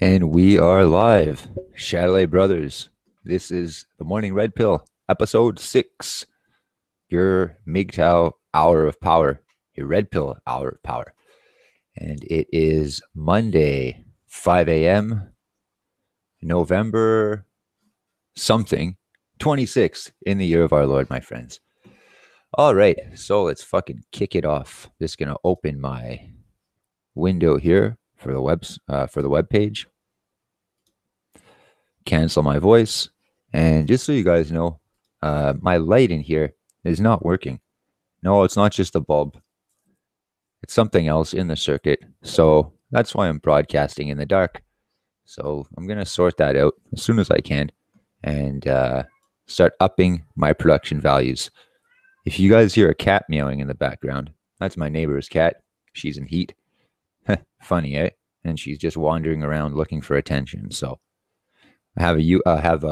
And we are live. Chalet Brothers. This is the Morning Red Pill, episode 6. Your MGTOW hour of power. Your Red Pill hour of power. And it is Monday, 5 a.m., November something, 26th in the year of our Lord, my friends. All right, so let's fucking kick it off. Just going to open my window here for the web page. Cancel my voice, and just so you guys know, my light in here is not working. No, it's not just a bulb. It's something else in the circuit. So that's why I'm broadcasting in the dark. So I'm going to sort that out as soon as I can and start upping my production values. If you guys hear a cat meowing in the background, that's my neighbor's cat. She's in heat. Funny, eh? And she's just wandering around looking for attention. So I have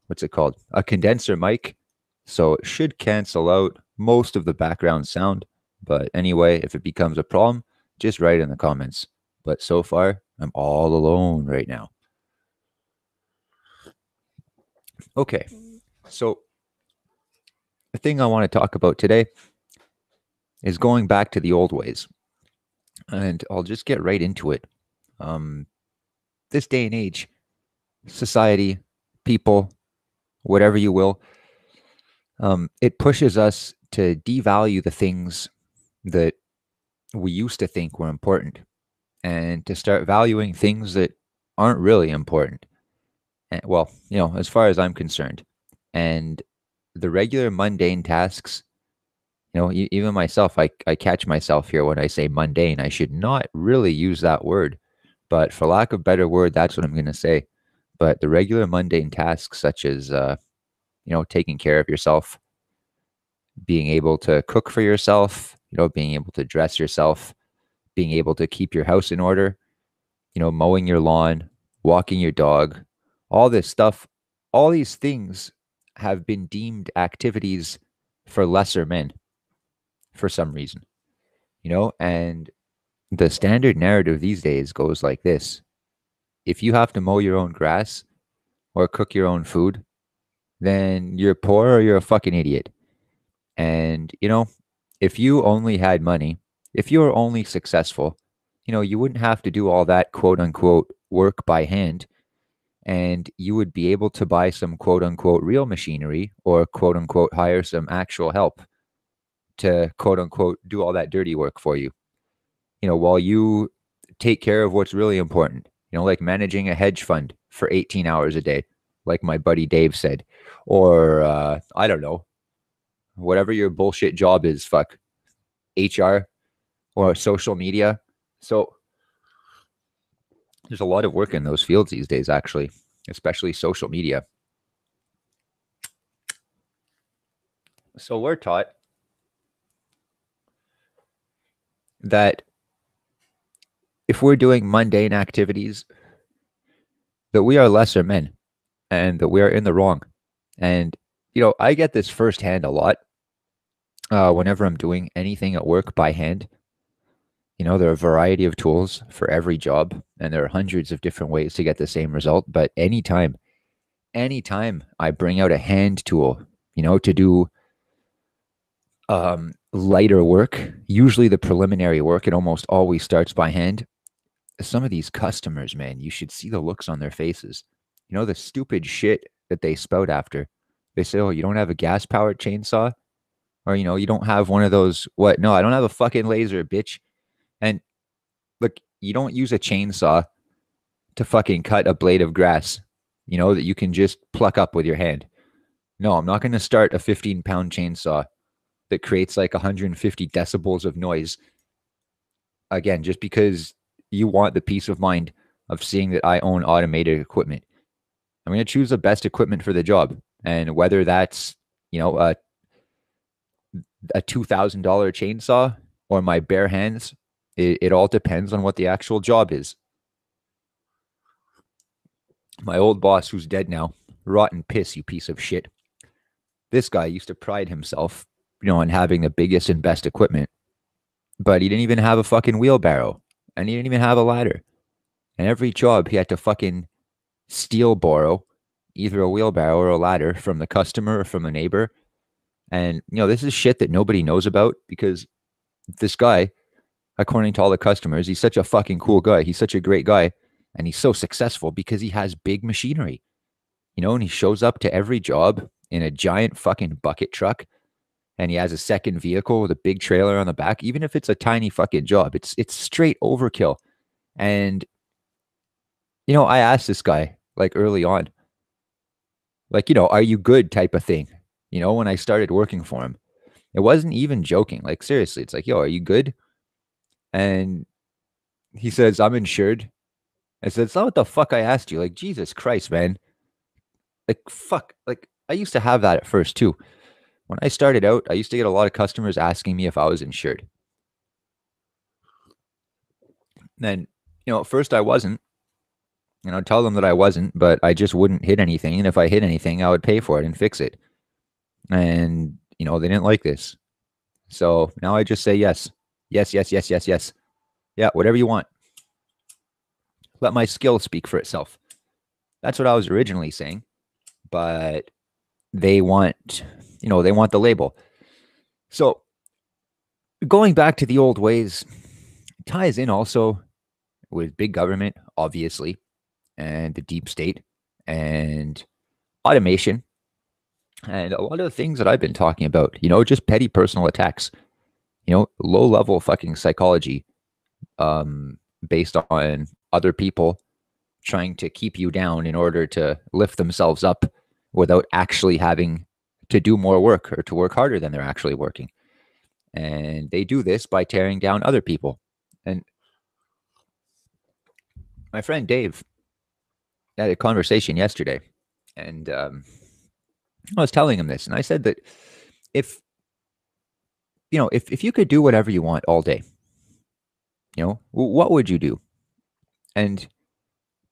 what's it called? A condenser mic. So it should cancel out most of the background sound. But anyway, if it becomes a problem, just write in the comments. But so far, I'm all alone right now. Okay, so the thing I want to talk about today is going back to the old ways. And I'll just get right into it. This day and age, society, people, whatever you will, it pushes us to devalue the things that we used to think were important and to start valuing things that aren't really important. And, well, as far as I'm concerned. And the regular mundane tasks, even myself, I catch myself here when I say mundane. I should not really use that word, but for lack of a better word, that's what I'm going to say. But the regular mundane tasks such as, taking care of yourself, being able to cook for yourself, being able to dress yourself, being able to keep your house in order, mowing your lawn, walking your dog, all this stuff, all these things have been deemed activities for lesser men for some reason, and the standard narrative these days goes like this. If you have to mow your own grass or cook your own food, then you're poor or you're a fucking idiot. And, if you only had money, if you were only successful, you wouldn't have to do all that quote unquote work by hand. And you would be able to buy some quote unquote real machinery or quote unquote hire some actual help to quote unquote do all that dirty work for you, while you take care of what's really important, like managing a hedge fund for 18 hours a day, like my buddy Dave said, or I don't know, whatever your bullshit job is, fuck, HR or social media. So there's a lot of work in those fields these days, actually, especially social media. So we're taught that if we're doing mundane activities, that we are lesser men and that we are in the wrong. And, I get this firsthand a lot whenever I'm doing anything at work by hand. There are a variety of tools for every job, and there are hundreds of different ways to get the same result. But anytime I bring out a hand tool, to do lighter work, usually the preliminary work, it almost always starts by hand. Some of these customers, man, you should see the looks on their faces. The stupid shit that they spout after. They say, oh, you don't have a gas-powered chainsaw? Or, you don't have one of those, what? No, I don't have a fucking laser, bitch. And look, you don't use a chainsaw to fucking cut a blade of grass, that you can just pluck up with your hand. No, I'm not going to start a 15-pound chainsaw that creates like 150 decibels of noise. Again, just because you want the peace of mind of seeing that I own automated equipment. I'm going to choose the best equipment for the job. And whether that's, a $2,000 chainsaw or my bare hands, it all depends on what the actual job is. My old boss, who's dead now, rotten piss, you piece of shit. This guy used to pride himself, on having the biggest and best equipment, but he didn't even have a fucking wheelbarrow, and he didn't even have a ladder. And every job he had to fucking borrow either a wheelbarrow or a ladder from the customer or from a neighbor. And, this is shit that nobody knows about because this guy, according to all the customers, he's such a fucking cool guy. He's such a great guy. And he's so successful because he has big machinery, and he shows up to every job in a giant fucking bucket truck. And he has a second vehicle with a big trailer on the back. Even if it's a tiny fucking job, it's straight overkill. And, I asked this guy like early on, like, are you good type of thing, when I started working for him. It wasn't even joking. Like, seriously, it's like, yo, are you good? And he says, I'm insured. I said, it's not what the fuck I asked you. Like, Jesus Christ, man. Like, fuck. Like, I used to have that at first, too. When I started out, I used to get a lot of customers asking me if I was insured. Then, at first I wasn't. And I'd tell them that I wasn't, but I just wouldn't hit anything. And if I hit anything, I would pay for it and fix it. And, they didn't like this. So now I just say yes. Yes, yes, yes, yes, yes. Yeah, whatever you want. Let my skill speak for itself. That's what I was originally saying. But they want, they want the label. So going back to the old ways ties in also with big government, obviously, and the deep state and automation and a lot of the things that I've been talking about, just petty personal attacks, low level fucking psychology based on other people trying to keep you down in order to lift themselves up without actually having to do more work or to work harder than they're actually working. And they do this by tearing down other people. And my friend Dave had a conversation yesterday, and I was telling him this, and I said that if you could do whatever you want all day, what would you do? And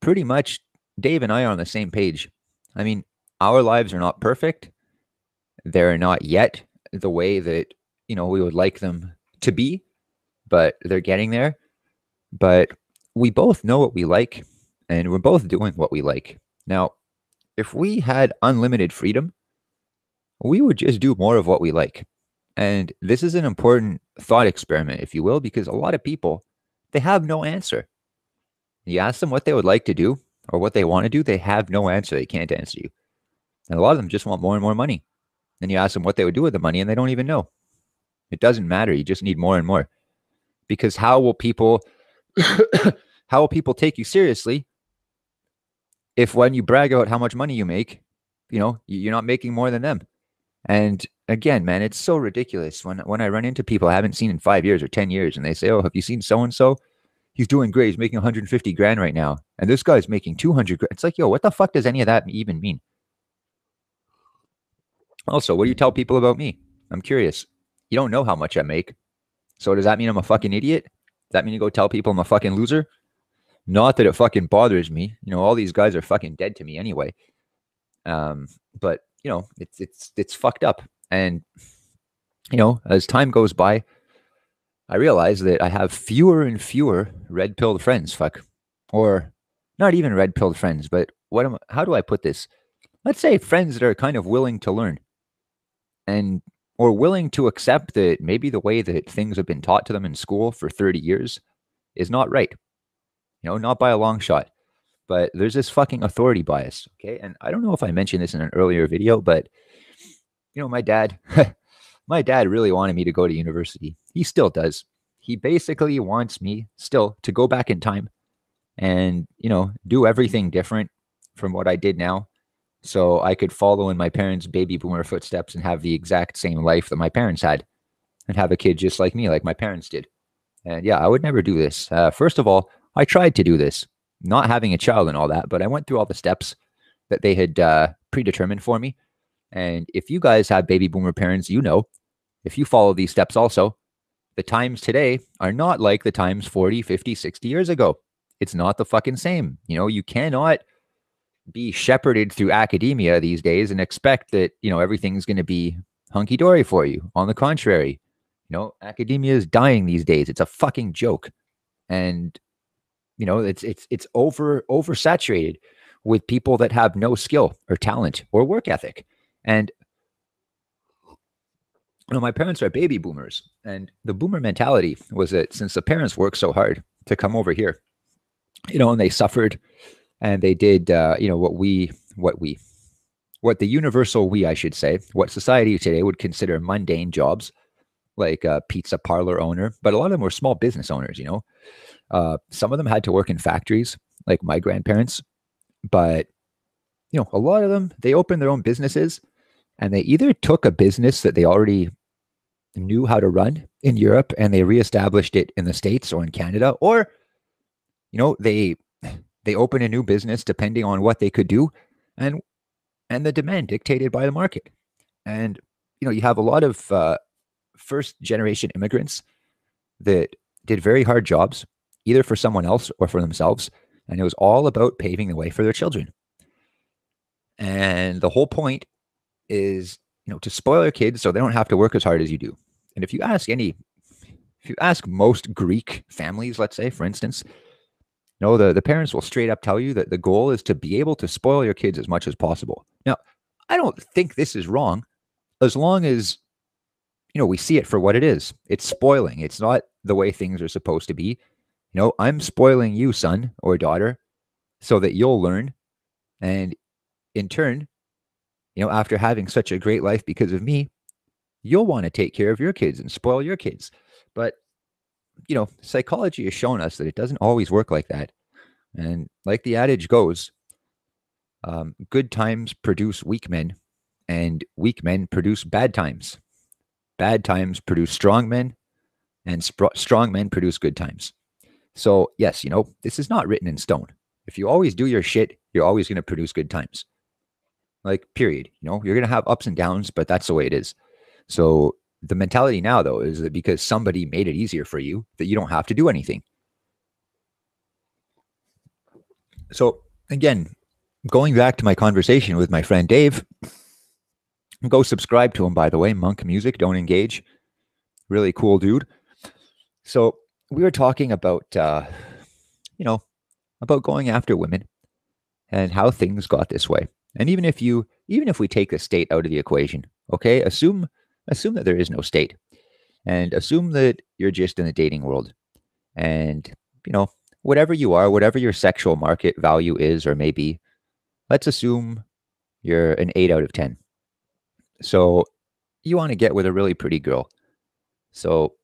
pretty much Dave and I are on the same page. I mean, our lives are not perfect. They're not yet the way that, we would like them to be, but they're getting there. But we both know what we like, and we're both doing what we like. Now, if we had unlimited freedom, we would just do more of what we like. And this is an important thought experiment, if you will, because a lot of people, they have no answer. You ask them what they would like to do or what they want to do, they have no answer. They can't answer you. And a lot of them just want more and more money. Then you ask them what they would do with the money, and they don't even know. It doesn't matter. You just need more and more. Because how will people take you seriously if when you brag about how much money you make, you're not making more than them? And again, man, it's so ridiculous when I run into people I haven't seen in 5 years or 10 years, and they say, oh, have you seen so-and-so? He's doing great. He's making 150 grand right now. And this guy's making 200 grand. It's like, yo, what the fuck does any of that even mean? Also, what do you tell people about me? I'm curious. You don't know how much I make. So does that mean I'm a fucking idiot? Does that mean you go tell people I'm a fucking loser? Not that it fucking bothers me. All these guys are fucking dead to me anyway. But it's fucked up. And as time goes by, I realize that I have fewer and fewer red-pilled friends. Or not even red-pilled friends, but how do I put this? Let's say friends that are kind of willing to learn or willing to accept that maybe the way that things have been taught to them in school for 30 years is not right. Not by a long shot. But there's this fucking authority bias, okay? And I don't know if I mentioned this in an earlier video, but, my dad, my dad really wanted me to go to university. He still does. He basically wants me still to go back in time and, do everything different from what I did now so I could follow in my parents' baby boomer footsteps and have the exact same life that my parents had and have a kid just like me, like my parents did. And yeah, I would never do this. First of all, I tried to do this, not having a child and all that, but I went through all the steps that they had predetermined for me. And if you guys have baby boomer parents, if you follow these steps also, the times today are not like the times 40, 50, 60 years ago. It's not the fucking same. You cannot be shepherded through academia these days and expect that, everything's going to be hunky-dory for you. On the contrary, academia is dying these days. It's a fucking joke. And, it's oversaturated with people that have no skill or talent or work ethic. And my parents are baby boomers, and the boomer mentality was that since the parents worked so hard to come over here, and they suffered, and they did, what the universal we, I should say, what society today would consider mundane jobs, like a pizza parlor owner, but a lot of them were small business owners. Some of them had to work in factories, like my grandparents, but a lot of them, they opened their own businesses, and they either took a business that they already knew how to run in Europe and they reestablished it in the States or in Canada, or they opened a new business depending on what they could do, and the demand dictated by the market. And you have a lot of first generation immigrants that did very hard jobs, either for someone else or for themselves, and it was all about paving the way for their children. And the whole point is, to spoil their kids so they don't have to work as hard as you do. And if you ask most Greek families, let's say, for instance, the parents will straight up tell you that the goal is to be able to spoil your kids as much as possible. Now, I don't think this is wrong, as long as, we see it for what it is. It's spoiling. It's not the way things are supposed to be. I'm spoiling you, son or daughter, so that you'll learn. And in turn, after having such a great life because of me, you'll want to take care of your kids and spoil your kids. But, psychology has shown us that it doesn't always work like that. And like the adage goes, good times produce weak men, and weak men produce bad times. Bad times produce strong men, and strong men produce good times. So, yes, this is not written in stone. If you always do your shit, you're always going to produce good times. Like, period. You're going to have ups and downs, but that's the way it is. So the mentality now, though, is that because somebody made it easier for you, that you don't have to do anything. So again, going back to my conversation with my friend Dave, go subscribe to him, by the way, Monk Music, Don't Engage. Really cool dude. So we were talking about, about going after women and how things got this way. And even if we take the state out of the equation, okay, assume that there is no state, and assume that you're just in the dating world, and whatever you are, whatever your sexual market value is or maybe, let's assume you're an 8 out of 10. So you want to get with a really pretty girl. So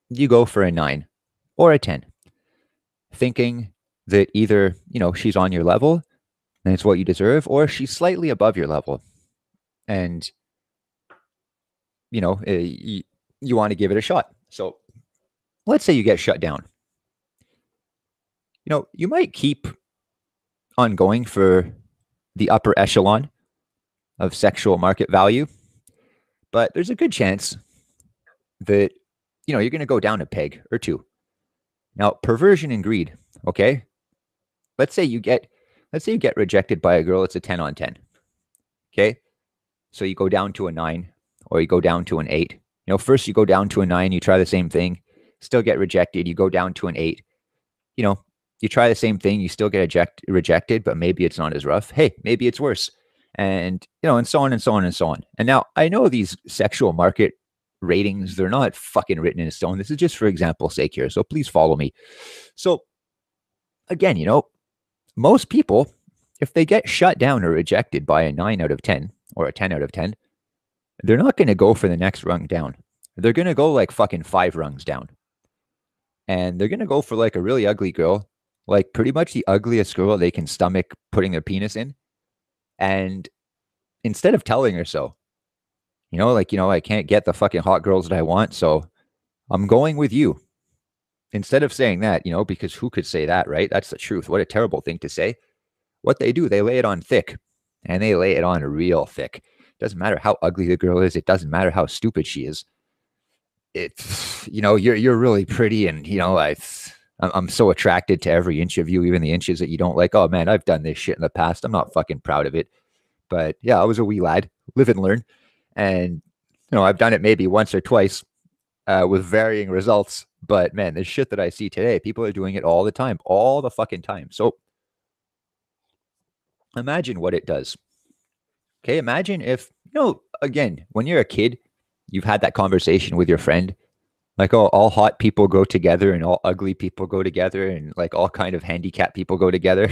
you go for a 9 or a 10, thinking that either, she's on your level and it's what you deserve, or she's slightly above your level. And, you want to give it a shot. So let's say you get shut down. You might keep on going for the upper echelon of sexual market value, but there's a good chance that, you're going to go down a peg or two. Now, perversion and greed, okay? Let's say you get rejected by a girl, it's a 10 on 10. Okay? So you go down to a 9 or you go down to an 8. First you go down to a 9, you try the same thing, still get rejected, you go down to an 8. You try the same thing, you still get rejected, but maybe it's not as rough. Hey, maybe it's worse. And, and so on and so on and so on. And now I know these sexual market ratings, they're not fucking written in stone. This is just for example's sake here. So please follow me. So again, most people, if they get shut down or rejected by a 9 out of 10 or a 10 out of 10, they're not going to go for the next rung down. They're going to go like fucking 5 rungs down. And they're going to go for like a really ugly girl, like pretty much the ugliest girl they can stomach putting their penis in. And instead of telling her so, I can't get the fucking hot girls that I want, so I'm going with you. Instead of saying that, because who could say that, right? That's the truth. What a terrible thing to say. What they do, they lay it on thick, and they lay it on real thick. Doesn't matter how ugly the girl is. It doesn't matter how stupid she is. It's, you're really pretty, and, I'm so attracted to every inch of you, even the inches that you don't like. Oh man, I've done this shit in the past. I'm not fucking proud of it. But yeah, I was a wee lad, live and learn. And, I've done it maybe once or twice with varying results. But man, the shit that I see today, people are doing it all the time, all the fucking time. So imagine what it does. Okay, imagine if, again, when you're a kid, you've had that conversation with your friend, like, oh, all hot people go together and all ugly people go together and like all kind of handicapped people go together.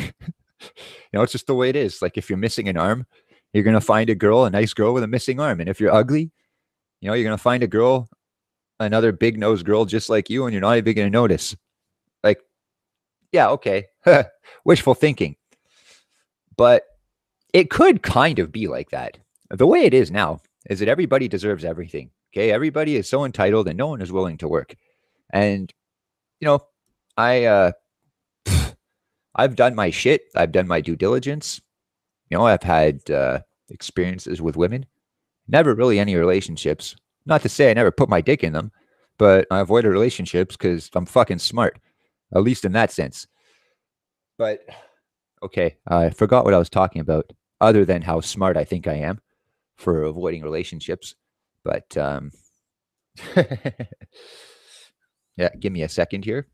It's just the way it is. Like if you're missing an arm, you're gonna find a nice girl with a missing arm. And if you're ugly, you're gonna find a girl, another big nose girl just like you, and you're not even gonna notice. Like, yeah, okay. Wishful thinking. But it could kind of be like that. The way it is now is that everybody deserves everything. Okay. Everybody is so entitled and no one is willing to work. And, you know, I, uh, I've done my shit. I've done my due diligence. I've had experiences with women, never really any relationships. Not to say I never put my dick in them, but I avoided relationships because I'm fucking smart, at least in that sense. But okay, I forgot what I was talking about, other than how smart I think I am for avoiding relationships. But yeah, give me a second here.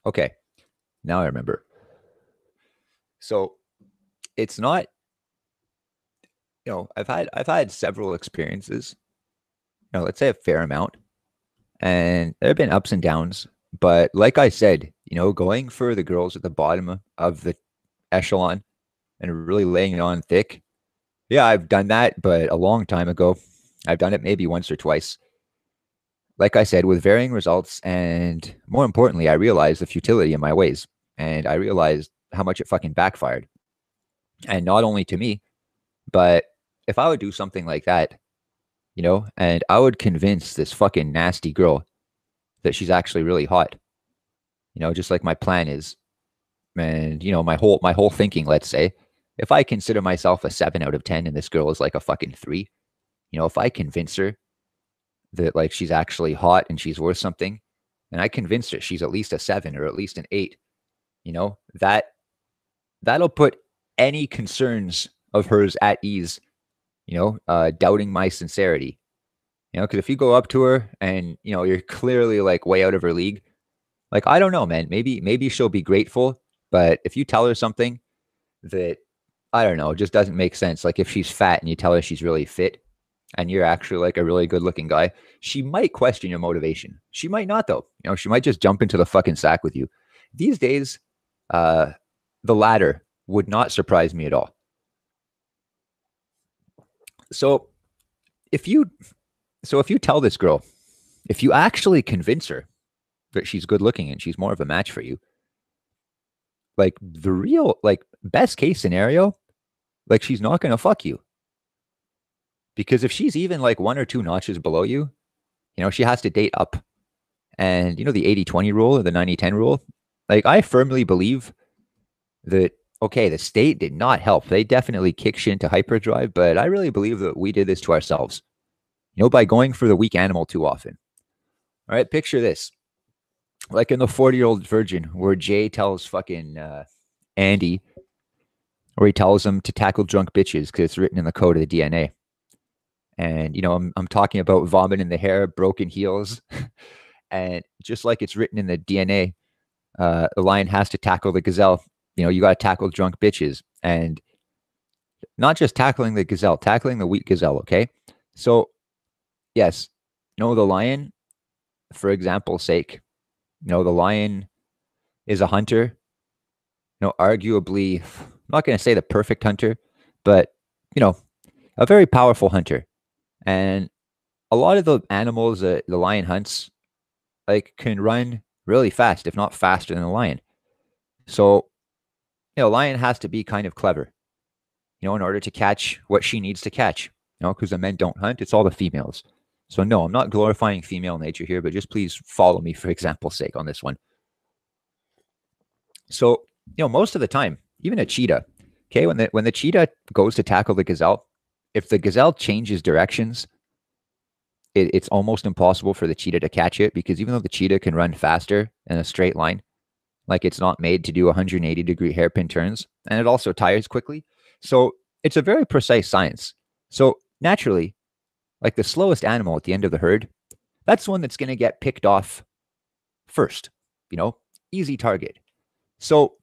Okay, now I remember. So it's not, I've had several experiences, let's say a fair amount, and there have been ups and downs. But like I said, going for the girls at the bottom of the echelon and really laying it on thick. Yeah, I've done that, but a long time ago. I've done it maybe once or twice. Like I said, with varying results. And more importantly, I realized the futility of my ways. And I realized how much it fucking backfired. And not only to me, but if I would do something like that, and I would convince this fucking nasty girl that she's actually really hot, just like my plan is. And, my whole thinking, let's say, if I consider myself a 7 out of 10 and this girl is like a fucking 3, if I convince her that like she's actually hot and she's worth something, and I convince her she's at least a 7 or at least an 8, that that'll put any concerns of hers at ease, doubting my sincerity. Because if you go up to her and, you're clearly like way out of her league, like, I don't know, man, maybe she'll be grateful. But if you tell her something that, I don't know, just doesn't make sense, like if she's fat and you tell her she's really fit and you're actually like a really good looking guy, she might question your motivation. She might not, though. She might just jump into the fucking sack with you. These days, the latter would not surprise me at all. So if you if you tell this girl, if you actually convince her that she's good looking and she's more of a match for you, like the real, like best case scenario, like she's not going to fuck you. Because if she's even like 1 or 2 notches below you, she has to date up. And the 80-20 rule or the 90-10 rule, like I firmly believe that, okay, the state did not help. They definitely kicked shit into hyperdrive, but I really believe that we did this to ourselves, by going for the weak animal too often. All right, picture this. Like in the 40-Year-Old Virgin, where Jay tells fucking Andy, or he tells him to tackle drunk bitches because it's written in the code of the DNA. And, I'm talking about vomit in the hair, broken heels. And just like it's written in the DNA, the lion has to tackle the gazelle. You got to tackle drunk bitches. And not just tackling the gazelle, tackling the weak gazelle, okay? So, yes, the lion, for example's sake, the lion is a hunter, arguably, I'm not going to say the perfect hunter, but, a very powerful hunter. And a lot of the animals that the lion hunts, like, can run really fast, if not faster than the lion. So, lion has to be kind of clever, in order to catch what she needs to catch, because the men don't hunt. It's all the females. So no, I'm not glorifying female nature here, but just please follow me for example's sake on this one. So, most of the time, even a cheetah, okay, when the cheetah goes to tackle the gazelle, if the gazelle changes directions, it's almost impossible for the cheetah to catch it, because even though the cheetah can run faster in a straight line, Like it's not made to do 180-degree hairpin turns, and it also tires quickly. So it's a very precise science. So naturally, like the slowest animal at the end of the herd, that's one that's going to get picked off first, easy target. So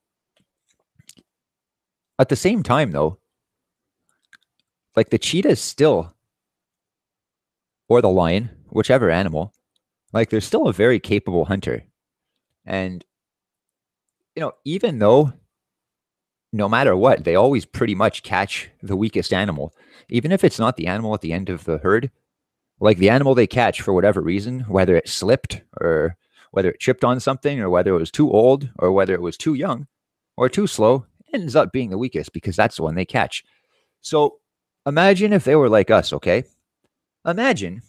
at the same time, though, like the cheetahs still, or the lion, whichever animal, like they're still a very capable hunter. And, even though no matter what, they always pretty much catch the weakest animal, even if it's not the animal at the end of the herd, like the animal they catch for whatever reason, whether it slipped or whether it tripped on something or whether it was too old or whether it was too young or too slow, ends up being the weakest because that's the one they catch. So imagine if they were like us, okay? Imagine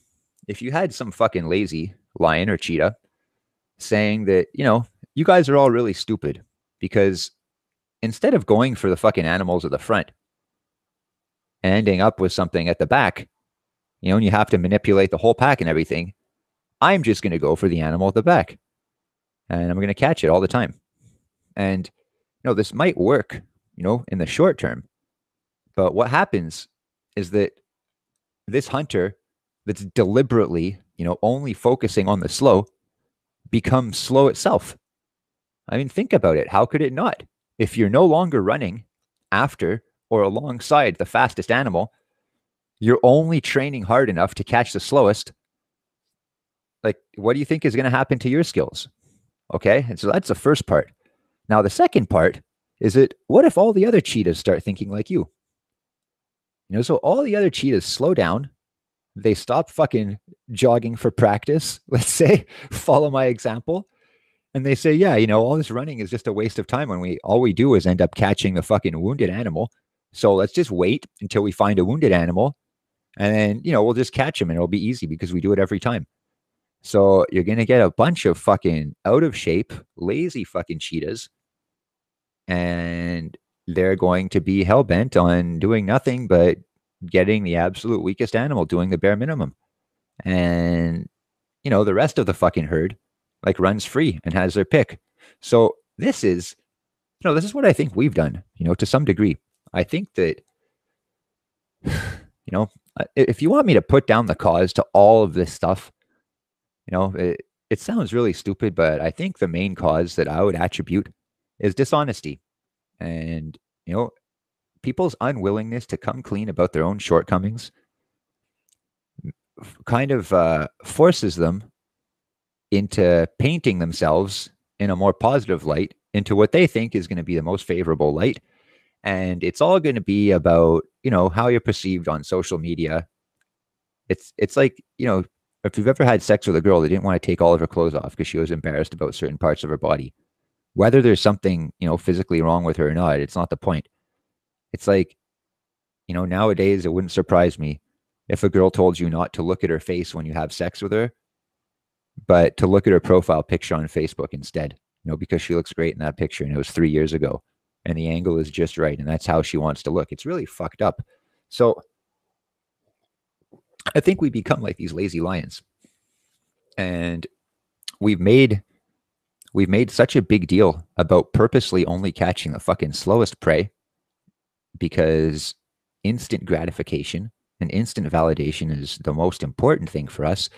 if you had some fucking lazy lion or cheetah saying that, you guys are all really stupid because instead of going for the fucking animals at the front and ending up with something at the back, and you have to manipulate the whole pack and everything, I'm just going to go for the animal at the back and I'm going to catch it all the time. And, this might work, in the short term. But what happens is that this hunter that's deliberately, only focusing on the slow becomes slow itself. I mean, think about it. How could it not? If you're no longer running after or alongside the fastest animal, you're only training hard enough to catch the slowest. Like, what do you think is going to happen to your skills? Okay. And so that's the first part. Now, the second part is that what if all the other cheetahs start thinking like you? So all the other cheetahs slow down. They stop fucking jogging for practice, let's say, follow my example. And they say, yeah, all this running is just a waste of time when all we do is end up catching the fucking wounded animal. So let's just wait until we find a wounded animal. And then, we'll just catch them and it'll be easy because we do it every time. So you're going to get a bunch of fucking out of shape, lazy fucking cheetahs. And they're going to be hell bent on doing nothing but getting the absolute weakest animal, doing the bare minimum. And, the rest of the fucking herd like runs free and has their pick. So this is what I think we've done, to some degree. I think that, if you want me to put down the cause to all of this stuff, it sounds really stupid, but I think the main cause that I would attribute is dishonesty and, people's unwillingness to come clean about their own shortcomings kind of forces them into painting themselves in a more positive light into what they think is going to be the most favorable light. And it's all going to be about, how you're perceived on social media. It's like, if you've ever had sex with a girl that didn't want to take all of her clothes off because she was embarrassed about certain parts of her body, whether there's something, physically wrong with her or not, it's not the point. It's like, nowadays it wouldn't surprise me if a girl told you not to look at her face when you have sex with her, but to look at her profile picture on Facebook instead, because she looks great in that picture and it was 3 years ago and the angle is just right and that's how she wants to look. It's really fucked up. So I think we become like these lazy lions, and we've made such a big deal about purposely only catching the fucking slowest prey because instant gratification and instant validation is the most important thing for us.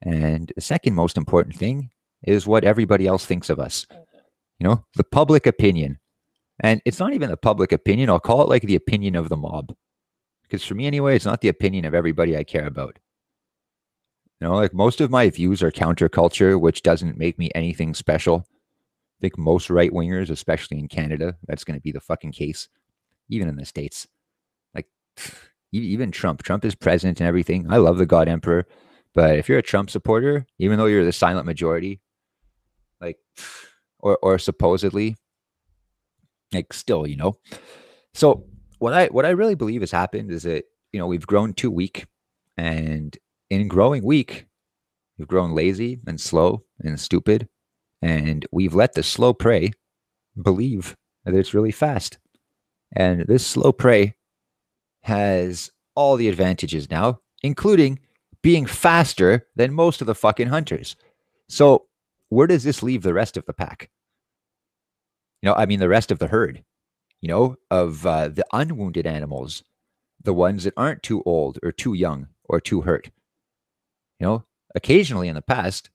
And the second most important thing is what everybody else thinks of us, the public opinion. And it's not even the public opinion. I'll call it like the opinion of the mob. Because for me anyway, it's not the opinion of everybody I care about. Like most of my views are counterculture, which doesn't make me anything special. I think most right wingers, especially in Canada, that's going to be the fucking case. Even in the States. Like even Trump is president and everything. I love the God Emperor. But if you're a Trump supporter, even though you're the silent majority, like, or supposedly, like still, So what I really believe has happened is that, we've grown too weak, and in growing weak, we've grown lazy and slow and stupid, and we've let the slow prey believe that it's really fast. And this slow prey has all the advantages now, including being faster than most of the fucking hunters. So where does this leave the rest of the pack? I mean, the rest of the herd, of the unwounded animals, the ones that aren't too old or too young or too hurt. Occasionally in the past,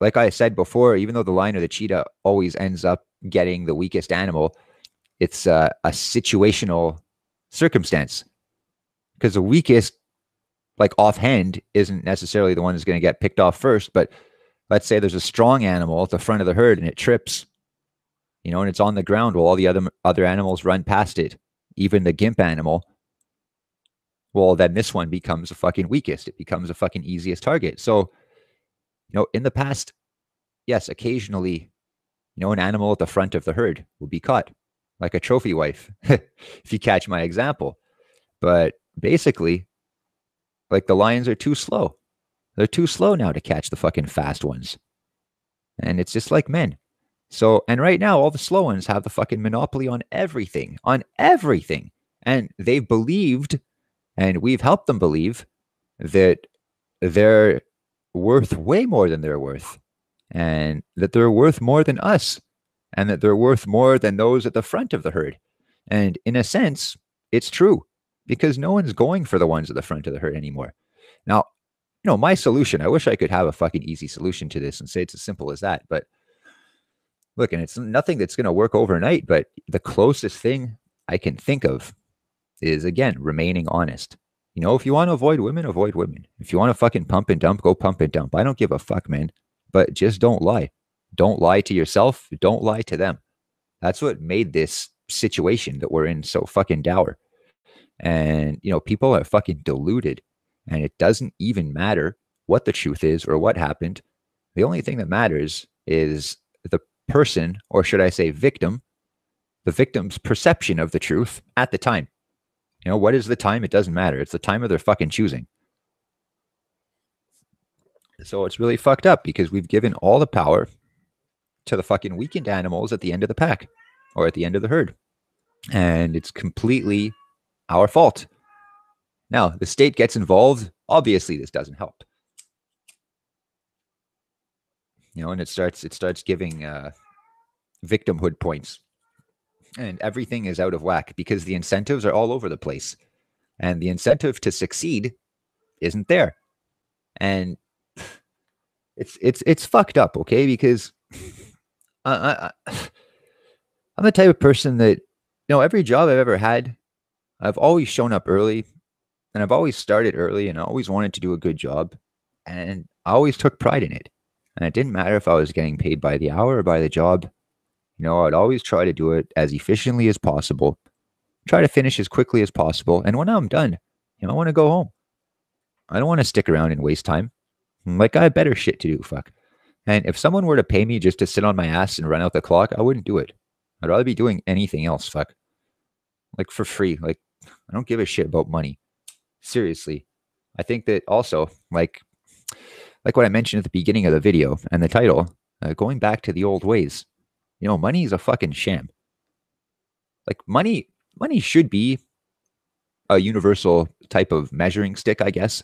like I said before, even though the lion or the cheetah always ends up getting the weakest animal, it's a situational circumstance, because the weakest, like offhand, isn't necessarily the one that's going to get picked off first. But let's say there's a strong animal at the front of the herd and it trips, and it's on the ground while all the other animals run past it, even the gimp animal. Well, then this one becomes the fucking weakest. It becomes a fucking easiest target. So, in the past, yes, occasionally, an animal at the front of the herd will be caught, like a trophy wife, if you catch my example. But basically, like, the lions are too slow. They're too slow now to catch the fucking fast ones. And it's just like men. So, and right now, all the slow ones have the fucking monopoly on everything, on everything. And they've believed, and we've helped them believe, that they're worth way more than they're worth, and that they're worth more than us, and that they're worth more than those at the front of the herd. And in a sense, it's true, because no one's going for the ones at the front of the herd anymore. Now, my solution, I wish I could have a fucking easy solution to this and say it's as simple as that. But look, and it's nothing that's going to work overnight, but the closest thing I can think of is, again, remaining honest. If you want to avoid women, avoid women. If you want to fucking pump and dump, go pump and dump. I don't give a fuck, man. But just don't lie. Don't lie to yourself. Don't lie to them. That's what made this situation that we're in so fucking dour. And, people are fucking deluded. And it doesn't even matter what the truth is or what happened. The only thing that matters is the person, or should I say victim, the victim's perception of the truth at the time. What is the time? It doesn't matter. It's the time of their fucking choosing. So it's really fucked up, because we've given all the power to the fucking weakened animals at the end of the pack, or at the end of the herd. And it's completely our fault. Now, the state gets involved. Obviously, this doesn't help. And it starts giving victimhood points. And everything is out of whack, because the incentives are all over the place. And the incentive to succeed isn't there. And it's fucked up, okay? Because I'm the type of person that, every job I've ever had, I've always shown up early, and I've always started early, and I always wanted to do a good job, and I always took pride in it. And it didn't matter if I was getting paid by the hour or by the job. I'd always try to do it as efficiently as possible, try to finish as quickly as possible. And when I'm done, I want to go home. I don't want to stick around and waste time. Like, I have better shit to do, fuck. And if someone were to pay me just to sit on my ass and run out the clock, I wouldn't do it. I'd rather be doing anything else, fuck. Like, for free. Like, I don't give a shit about money. Seriously. I think that also, like what I mentioned at the beginning of the video and the title, going back to the old ways. Money is a fucking sham. Like, money should be a universal type of measuring stick, I guess.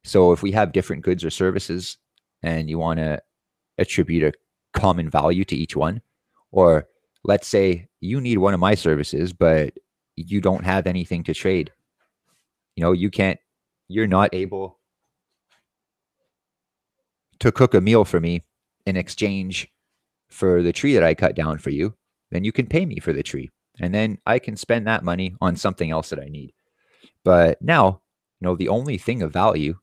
So if we have different goods or services and you want to attribute a common value to each one, or let's say you need one of my services, but you don't have anything to trade. You're not able to cook a meal for me in exchange for the tree that I cut down for you, then you can pay me for the tree. And then I can spend that money on something else that I need. But now, the only thing of value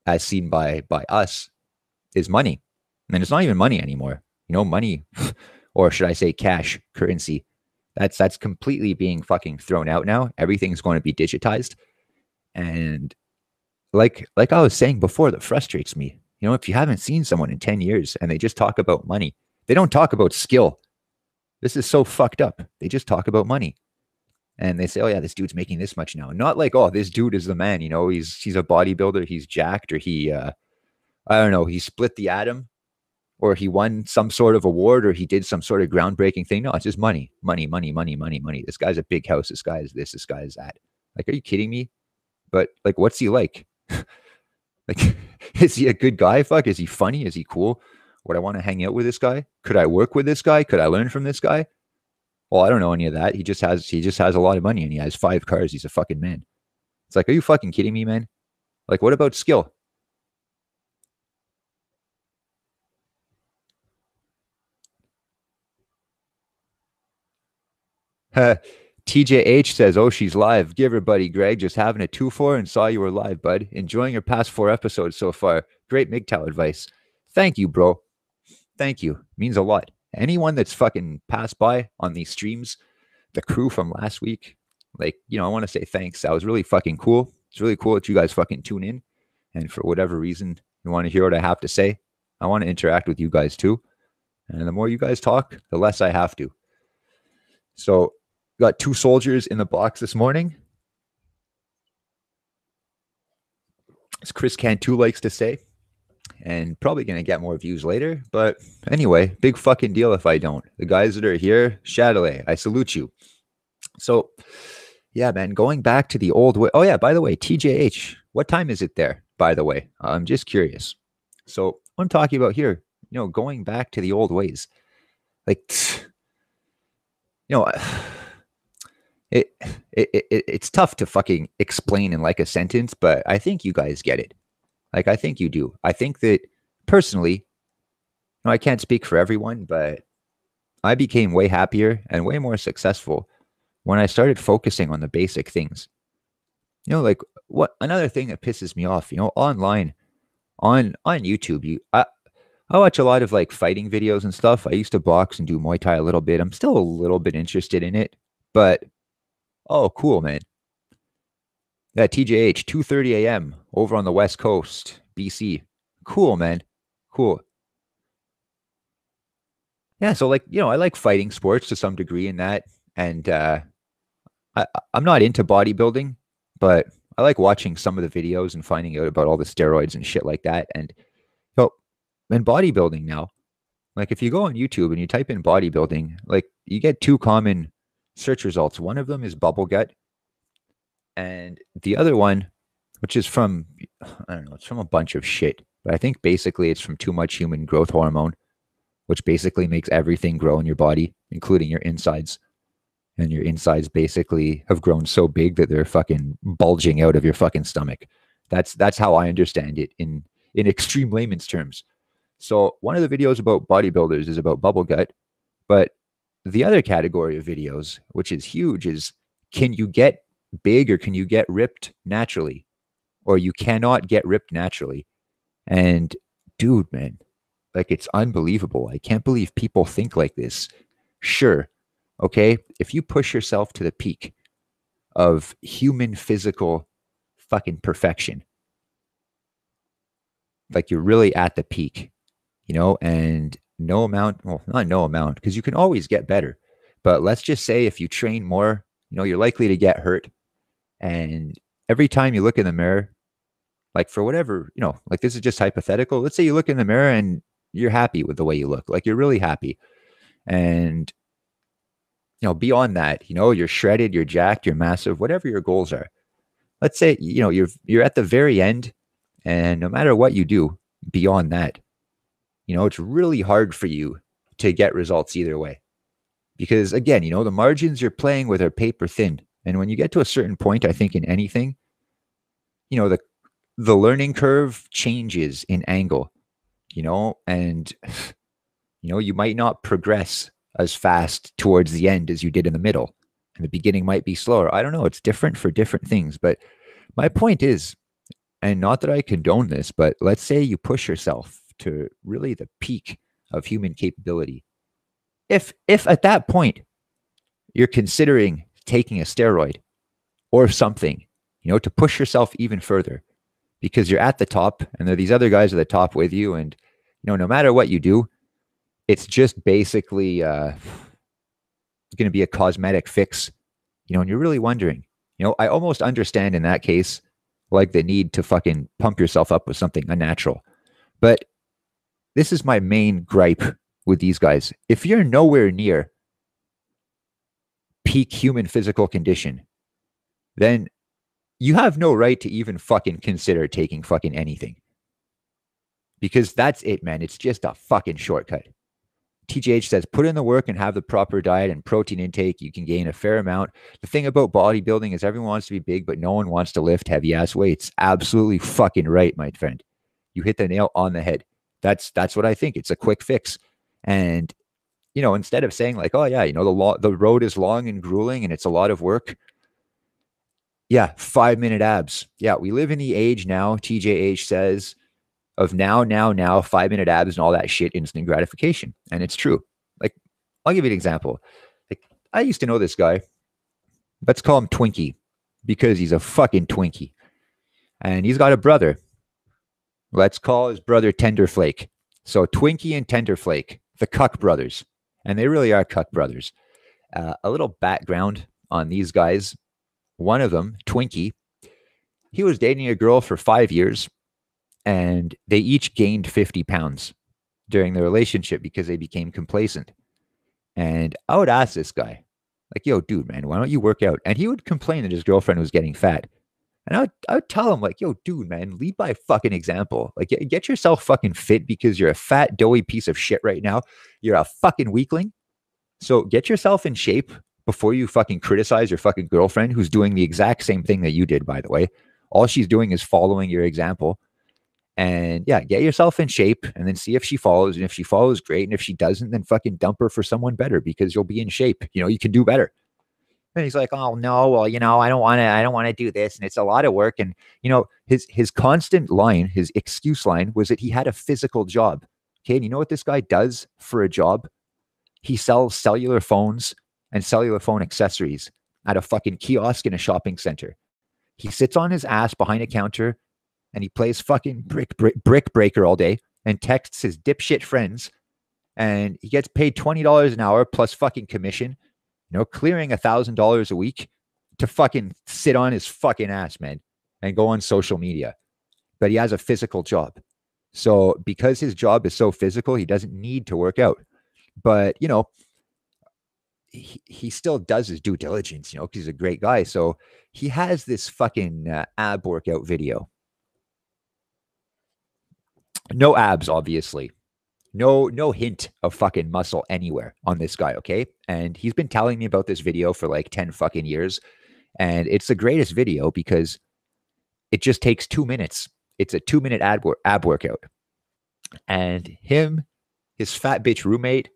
as seen by us is money. And it's not even money anymore. Money, or should I say cash, currency, that's completely being fucking thrown out now. Everything's going to be digitized. And like I was saying before, that frustrates me. If you haven't seen someone in 10 years and they just talk about money, they don't talk about skill. This is so fucked up. They just talk about money. And they say, oh yeah, this dude's making this much now. Not like, oh, this dude is the man, he's a bodybuilder, he's jacked, or he, I don't know, he split the atom, or he won some sort of award, or he did some sort of groundbreaking thing. No, it's just money, money, money, money, money, money. This guy's a big house. This guy is this guy is that. Like, are you kidding me? But like, what's he like? Like, is he a good guy? Fuck, is he funny? Is he cool? Would I want to hang out with this guy? Could I work with this guy? Could I learn from this guy? Well, I don't know any of that. He just has a lot of money and he has 5 cars. He's a fucking man. It's like, are you fucking kidding me, man? Like, what about skill? TJH says, oh, she's live. Give her, buddy. Greg, just having a 2-4 and saw you were live, bud. Enjoying your past 4 episodes so far. Great MGTOW advice. Thank you, bro. Thank you. Means a lot. Anyone that's fucking passed by on these streams, the crew from last week, like, I want to say thanks. That was really fucking cool. It's really cool that you guys fucking tune in. And for whatever reason, you want to hear what I have to say. I want to interact with you guys too. And the more you guys talk, the less I have to. So, got 2 soldiers in the box this morning. As Chris Cantu likes to say. And probably going to get more views later. But anyway, big fucking deal if I don't. The guys that are here, Chatelet, I salute you. So, yeah, man, going back to the old way. Oh, yeah, by the way, TJH, what time is it there, by the way? I'm just curious. So, what I'm talking about here, going back to the old ways. Like, it's tough to fucking explain in like a sentence, but I think you guys get it. Like, I think you do. I think that personally, I can't speak for everyone, but I became way happier and way more successful when I started focusing on the basic things. Like what another thing that pisses me off, online on YouTube, I watch a lot of like fighting videos and stuff. I used to box and do Muay Thai a little bit. I'm still a little bit interested in it, but oh, cool, man. Yeah, TJH, 2:30 a.m. over on the West Coast, BC. Cool, man. Cool. Yeah, so like, I like fighting sports to some degree in that. And I'm not into bodybuilding, but I like watching some of the videos and finding out about all the steroids and shit like that. And so in bodybuilding now, like if you go on YouTube and you type in bodybuilding, like you get 2 common search results. One of them is bubble gut. And the other one, which is from, I don't know, it's from a bunch of shit. But I think basically it's from too much human growth hormone, which basically makes everything grow in your body, including your insides. And your insides basically have grown so big that they're fucking bulging out of your fucking stomach. That's how I understand it in extreme layman's terms. So one of the videos about bodybuilders is about bubble gut, but the other category of videos, which is huge, is can you get big or can you get ripped naturally? Or you cannot get ripped naturally. And dude, man, like it's unbelievable. I can't believe people think like this. Sure. Okay. If you push yourself to the peak of human physical fucking perfection, like you're really at the peak, and no amount, well, not no amount, because you can always get better. But let's just say if you train more, you're likely to get hurt. And every time you look in the mirror, like for whatever, like this is just hypothetical. Let's say you look in the mirror and you're happy with the way you look, like you're really happy. And, beyond that, you're shredded, you're jacked, you're massive, whatever your goals are. Let's say, you're at the very end and no matter what you do beyond that, it's really hard for you to get results either way. Because again, the margins you're playing with are paper thin. And when you get to a certain point, I think in anything, the learning curve changes in angle, and, you might not progress as fast towards the end as you did in the middle. And the beginning might be slower. I don't know. It's different for different things. But my point is, and not that I condone this, but let's say you push yourself to really the peak of human capability. If at that point you're considering taking a steroid or something, to push yourself even further, because you're at the top and there are these other guys at the top with you. And, no matter what you do, it's just basically going to be a cosmetic fix, and you're really wondering, I almost understand in that case, like the need to fucking pump yourself up with something unnatural. But this is my main gripe with these guys. If you're nowhere near peak human physical condition, then you have no right to even fucking consider taking fucking anything. because that's it, man. It's just a fucking shortcut. TJH says, put in the work and have the proper diet and protein intake. You can gain a fair amount. The thing about bodybuilding is everyone wants to be big, but no one wants to lift heavy ass weights. Absolutely fucking right, my friend. You hit the nail on the head. That's what I think. It's a quick fix. And, you know, instead of saying like, oh yeah, you know, the road is long and grueling and it's a lot of work. Yeah, 5-minute abs. Yeah, we live in the age now, TJH says, of now, 5-minute abs and all that shit, instant gratification. And it's true. Like, I'll give you an example. Like, I used to know this guy. Let's call him Twinkie because he's a fucking Twinkie. And he's got a brother. Let's call his brother Tenderflake. So Twinkie and Tenderflake, the Cuck brothers. And they really are Cuck brothers. A little background on these guys. One of them, Twinkie, he was dating a girl for 5 years. And they each gained 50 pounds during the relationship because they became complacent. And I would ask this guy, like, yo, dude, man, why don't you work out? And he would complain that his girlfriend was getting fat. And I would tell him, like, yo, dude, man, lead by fucking example. Like, get yourself fucking fit because you're a fat, doughy piece of shit right now. You're a fucking weakling. So get yourself in shape before you fucking criticize your fucking girlfriend who's doing the exact same thing that you did, by the way. All she's doing is following your example. And yeah, get yourself in shape and then see if she follows. And if she follows, great. And if she doesn't, then fucking dump her for someone better because you'll be in shape. You know, you can do better. And he's like, oh no, well, you know, I don't want to do this. And it's a lot of work. And, you know, his constant line, his excuse line was that he had a physical job. Okay. And you know what this guy does for a job? He sells cellular phones and cellular phone accessories at a fucking kiosk in a shopping center. He sits on his ass behind a counter and he plays fucking brick breaker all day and texts his dipshit friends. And he gets paid $20 an hour plus fucking commission, you know, clearing $1,000 a week to fucking sit on his fucking ass, man, and go on social media. But he has a physical job. So because his job is so physical, he doesn't need to work out. But, you know, he still does his due diligence, you know, because he's a great guy. So he has this fucking ab workout video. No abs, obviously. No hint of fucking muscle anywhere on this guy, okay? And he's been telling me about this video for like 10 fucking years. And it's the greatest video because it just takes 2 minutes. It's a 2-minute ab workout. And him, his fat bitch roommate,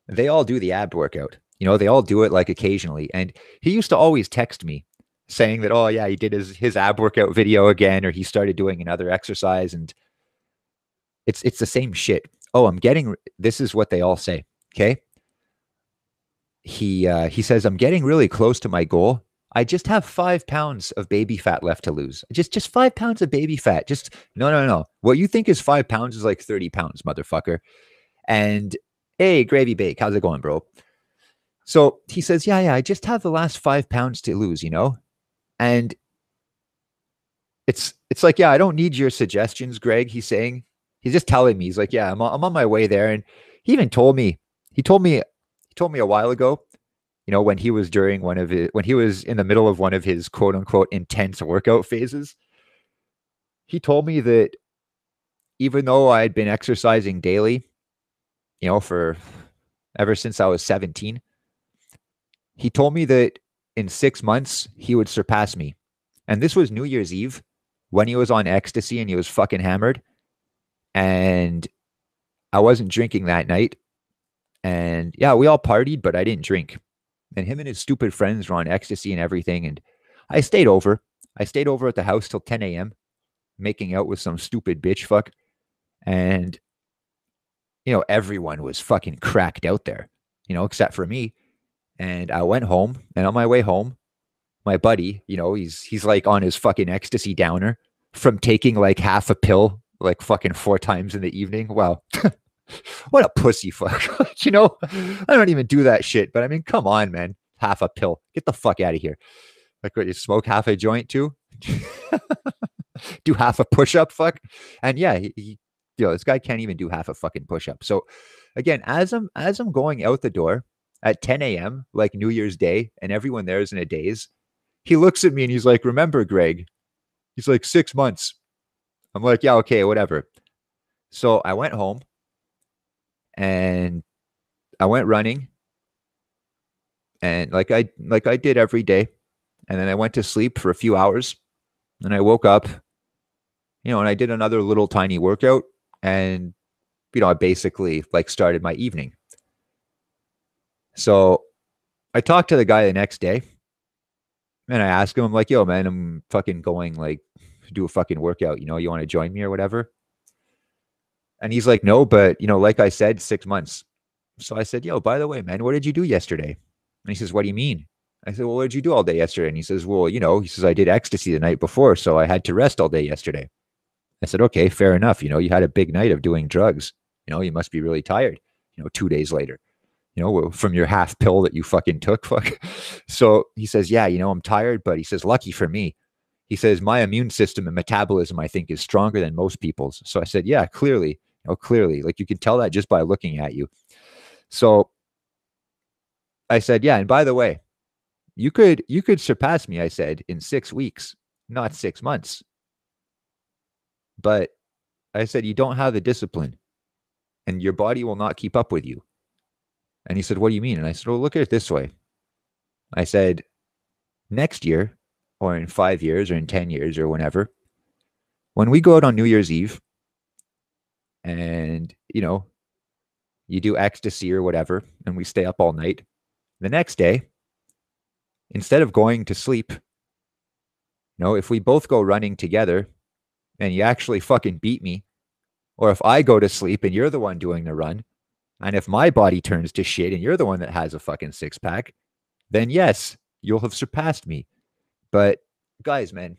they all do the ab workout. You know, they all do it like occasionally. And he used to always text me saying that, oh yeah, he did his ab workout video again, or he started doing another exercise. And it's the same shit. Oh, this is what they all say. Okay. He says, I'm getting really close to my goal. I just have 5 pounds of baby fat left to lose. Just 5 pounds of baby fat. Just no. What you think is 5 pounds is like 30 pounds, motherfucker. And hey, Gravy Bake, how's it going, bro? So he says, yeah, I just have the last 5 pounds to lose, you know? And it's like, yeah, I don't need your suggestions, Greg. He's saying, he's just telling me, he's like, yeah, I'm on my way there. And he even told me a while ago, you know, when he was when he was in the middle of one of his quote unquote intense workout phases, he told me that even though I had been exercising daily, you know, for ever since I was 17, he told me that in 6 months he would surpass me. And this was New Year's Eve when he was on ecstasy and he was fucking hammered. And I wasn't drinking that night. And yeah, we all partied, but I didn't drink. And him and his stupid friends were on ecstasy and everything. And I stayed over. I stayed over at the house till 10 a.m. making out with some stupid bitch fuck. And, you know, everyone was fucking cracked out there, you know, except for me. And I went home, and on my way home, my buddy, you know, he's like on his fucking ecstasy downer from taking like half a pill, like fucking 4 times in the evening. Wow. What a pussy fuck. You know, I don't even do that shit, but I mean, come on, man. Half a pill. Get the fuck out of here. Like, what, you smoke half a joint too? Do half a push-up, fuck? And yeah, he you know, this guy can't even do half a fucking push-up. So again, as I'm going out the door at 10 a.m., like New Year's Day, and everyone there is in a daze, he looks at me and he's like, remember, Greg? He's like, 6 months. I'm like, yeah, okay, whatever. So I went home and I went running, and like I did every day, and then I went to sleep for a few hours, and I woke up, and I did another little tiny workout, and I basically like started my evening. So I talked to the guy the next day, and I asked him, I'm like, yo, man, I'm fucking going like do a fucking workout. You want to join me or whatever? And he's like, no, but like I said, 6 months. So I said, yo, by the way, man, what did you do yesterday? And he says, what do you mean? I said, well, what did you do all day yesterday? And he says, well, he says, I did ecstasy the night before, so I had to rest all day yesterday. I said, okay, fair enough. You had a big night of doing drugs. You must be really tired, 2 days later, from your half pill that you fucking took. Fuck. So he says, yeah, I'm tired, but he says, lucky for me. He says, my immune system and metabolism, I think, is stronger than most people's. So I said, yeah, clearly, clearly, like you can tell that just by looking at you. So I said, yeah, and by the way, you could surpass me, I said, in 6 weeks, not 6 months. But I said, you don't have the discipline and your body will not keep up with you. And he said, what do you mean? And I said, well, look at it this way. I said, next year or in 5 years or in 10 years or whenever, when we go out on New Year's Eve and, you do ecstasy or whatever, and we stay up all night, the next day, instead of going to sleep, if we both go running together and you actually fucking beat me, or if I go to sleep and you're the one doing the run, and if my body turns to shit and you're the one that has a fucking six pack, then yes, you'll have surpassed me. But guys, man,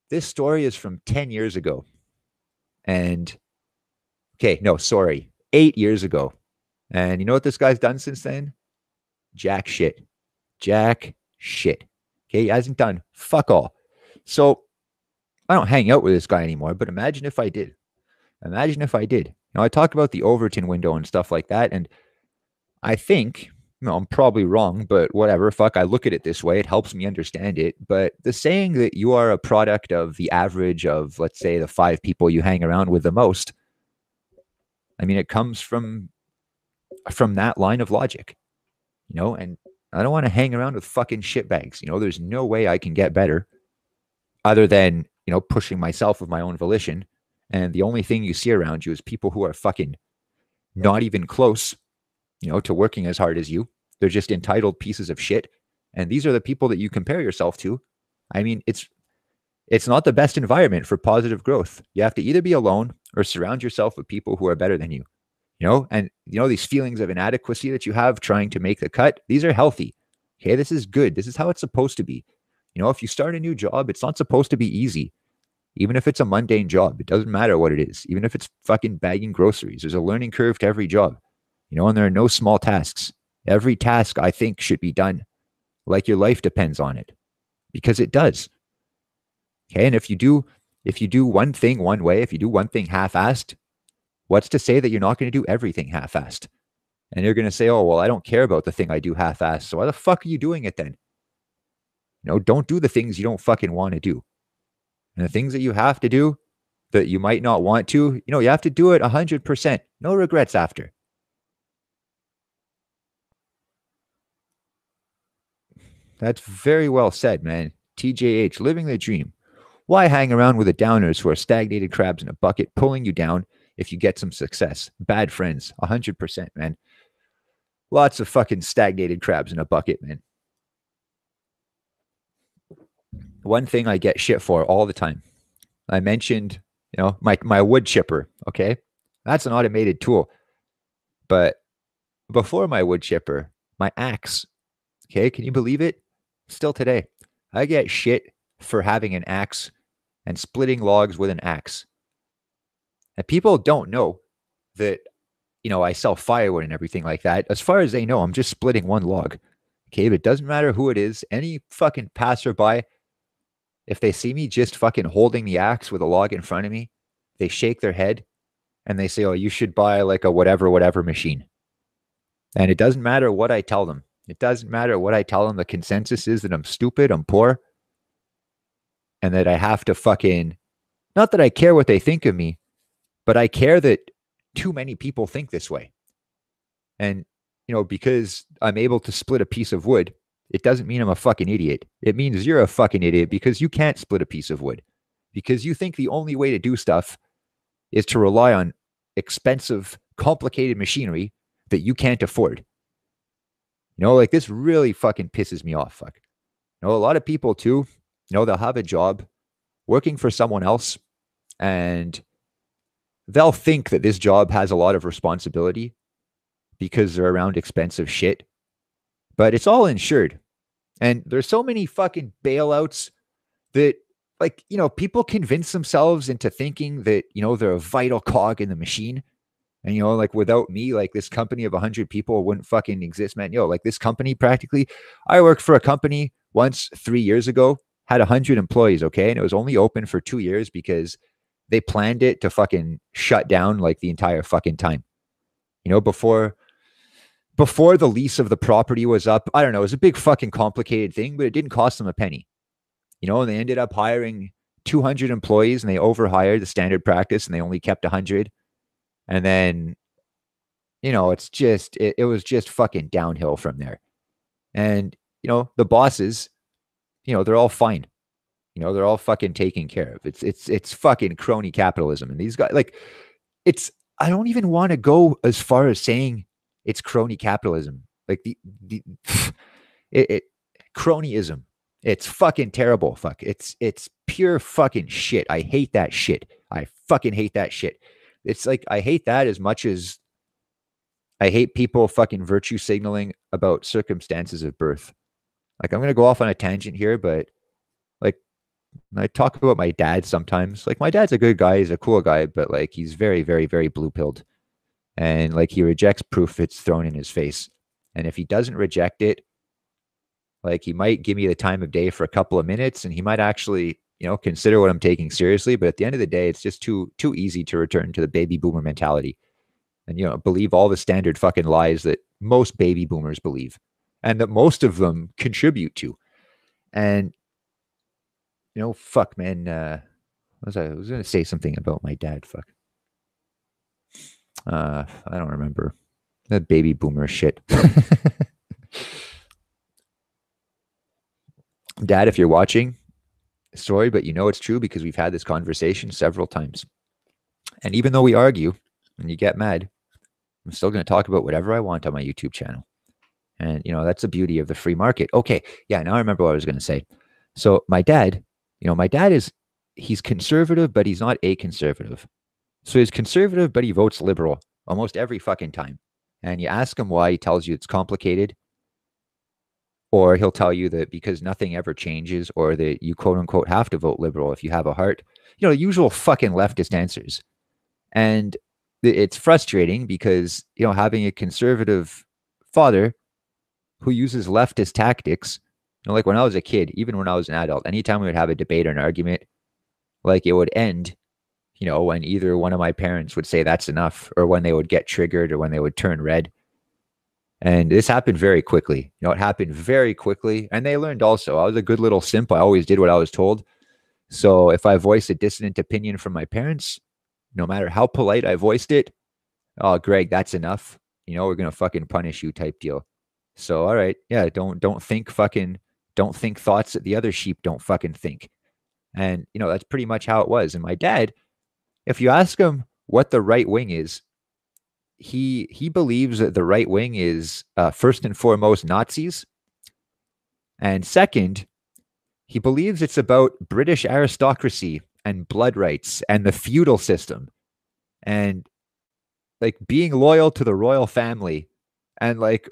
this story is from 10 years ago. And okay, no, sorry, 8 years ago. And you know what this guy's done since then? Jack shit. Jack shit. Okay, he hasn't done fuck all. So I don't hang out with this guy anymore, but imagine if I did. Imagine if I did. I talked about the Overton window and stuff like that. And I think, I'm probably wrong, but whatever. Fuck, I look at it this way. It helps me understand it. But the saying that you are a product of the average of, let's say, the 5 people you hang around with the most, I mean, it comes from that line of logic, and I don't want to hang around with fucking shitbags. There's no way I can get better other than, pushing myself with my own volition. And the only thing you see around you is people who are fucking not even close, to working as hard as you. They're just entitled pieces of shit. And these are the people that you compare yourself to. I mean, it's not the best environment for positive growth. You have to either be alone or surround yourself with people who are better than you. And these feelings of inadequacy that you have trying to make the cut, these are healthy. Okay, this is good. This is how it's supposed to be. If you start a new job, it's not supposed to be easy. Even if it's a mundane job, it doesn't matter what it is. Even if it's fucking bagging groceries, there's a learning curve to every job, and there are no small tasks. Every task, I think, should be done like your life depends on it, because it does. Okay, and if you do one thing one way, if you do one thing half-assed, what's to say that you're not going to do everything half-assed? And you're going to say, oh, well, I don't care about the thing I do half-assed, so why the fuck are you doing it then? Don't do the things you don't fucking want to do. And the things that you have to do that you might not want to, you have to do it 100%. No regrets after. That's very well said, man. TJH, living the dream. Why hang around with the downers who are stagnated crabs in a bucket, pulling you down if you get some success? Bad friends, 100%, man. Lots of fucking stagnated crabs in a bucket, man. One thing I get shit for all the time. I mentioned, my wood chipper, okay? That's an automated tool. But before my wood chipper, my axe, okay? Can you believe it? Still today, I get shit for having an axe and splitting logs with an axe. And people don't know that, I sell firewood and everything like that. As far as they know, I'm just splitting one log. Okay, but it doesn't matter who it is. Any fucking passerby, if they see me just fucking holding the axe with a log in front of me, they shake their head and they say, oh, you should buy like a whatever machine. And it doesn't matter what I tell them. It doesn't matter what I tell them. The consensus is that I'm stupid, I'm poor, and that I have to fucking, not that I care what they think of me, But I care that too many people think this way. And, because I'm able to split a piece of wood, it doesn't mean I'm a fucking idiot. It means you're a fucking idiot because you can't split a piece of wood. Because you think the only way to do stuff is to rely on expensive, complicated machinery that you can't afford. Like this really fucking pisses me off. Fuck. A lot of people too, they'll have a job working for someone else and they'll think that this job has a lot of responsibility because they're around expensive shit, but it's all insured. And there's so many fucking bailouts that, like, people convince themselves into thinking that, they're a vital cog in the machine. And, like without me, like this company of 100 people wouldn't fucking exist, man. Like this company practically, I worked for a company once 3 years ago, had 100 employees, okay? And it was only open for 2 years because they planned it to fucking shut down like the entire fucking time. Before the lease of the property was up, I don't know, it was a big fucking complicated thing, but it didn't cost them a penny. And they ended up hiring 200 employees and they overhired the standard practice and they only kept 100. And then, it's just, it was just fucking downhill from there. And, the bosses, they're all fine. They're all fucking taken care of. It's fucking crony capitalism. And these guys, like, I don't even want to go as far as saying it's crony capitalism. Like cronyism. It's fucking terrible. Fuck. It's pure fucking shit. I hate that shit. I fucking hate that shit. It's like, I hate that as much as I hate people fucking virtue signaling about circumstances of birth. Like, I'm going to go off on a tangent here, but like, I talk about my dad sometimes. Like, my dad's a good guy. He's a cool guy, but like, he's very, very, very blue-pilled. And like, he rejects proof that's thrown in his face. And if he doesn't reject it, like, he might give me the time of day for a couple of minutes and he might actually, consider what I'm taking seriously. But at the end of the day, it's just too easy to return to the baby boomer mentality and, believe all the standard fucking lies that most baby boomers believe and that most of them contribute to. And, fuck, man, I was going to say something about my dad. Fuck. I don't remember. That baby boomer shit. Dad, if you're watching, sorry, but it's true because we've had this conversation several times. And even though we argue and you get mad, I'm still going to talk about whatever I want on my YouTube channel. And, that's the beauty of the free market. Okay. Yeah. Now I remember what I was going to say. So my dad he's conservative, but he's not a conservative. So he's conservative, but he votes liberal almost every fucking time. And you ask him why, he tells you it's complicated. Or he'll tell you that because nothing ever changes, or that you quote unquote have to vote liberal if you have a heart. Usual fucking leftist answers. And it's frustrating because, having a conservative father who uses leftist tactics, like when I was a kid, even when I was an adult, anytime we would have a debate or an argument, like it would end, when either one of my parents would say that's enough, or when they would get triggered, or when they would turn red. And this happened very quickly. It happened very quickly. And they learned also. I was a good little simp. I always did what I was told. So if I voiced a dissonant opinion from my parents, no matter how polite I voiced it, oh, Greg, that's enough. We're going to fucking punish you type deal. So, all right. Yeah. Don't think thoughts that the other sheep don't fucking think. And, that's pretty much how it was. And my dad, if you ask him what the right wing is, he believes that the right wing is first and foremost Nazis. And second, he believes it's about British aristocracy and blood rights and the feudal system and like being loyal to the royal family and like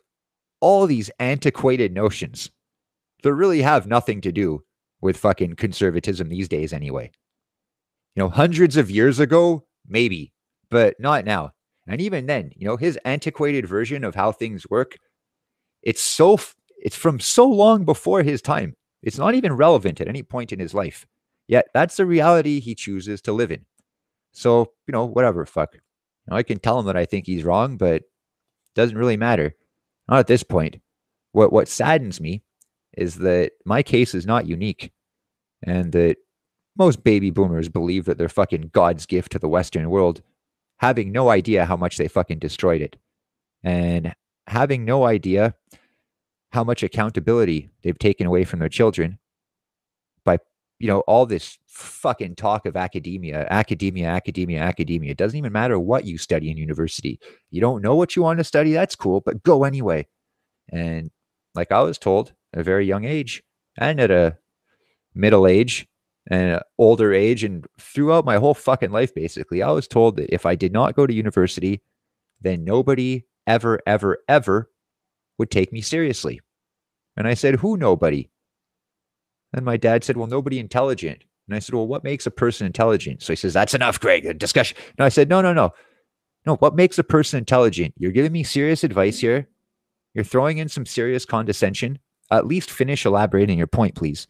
all these antiquated notions that really have nothing to do with fucking conservatism these days anyway. Hundreds of years ago, maybe, but not now. And even then, his antiquated version of how things work, it's from so long before his time. It's not even relevant at any point in his life. Yet that's the reality he chooses to live in. So, whatever, fuck. I can tell him that I think he's wrong, but it doesn't really matter. Not at this point. What saddens me is that my case is not unique, and that most baby boomers believe that they're fucking God's gift to the Western world, having no idea how much they fucking destroyed it, and having no idea how much accountability they've taken away from their children by, all this fucking talk of academia. It doesn't even matter what you study in university. You don't know what you want to study, that's cool, but go anyway. And like I was told at a very young age, and at a middle age and an older age, and throughout my whole fucking life, basically, I was told that if I did not go to university, then nobody ever, ever, ever would take me seriously. And I said, who nobody? And my dad said, well, nobody intelligent. And I said, well, what makes a person intelligent? So he says, that's enough, Greg, a discussion. And I said, no. No, what makes a person intelligent? You're giving me serious advice here. You're throwing in some serious condescension. At least finish elaborating your point, please.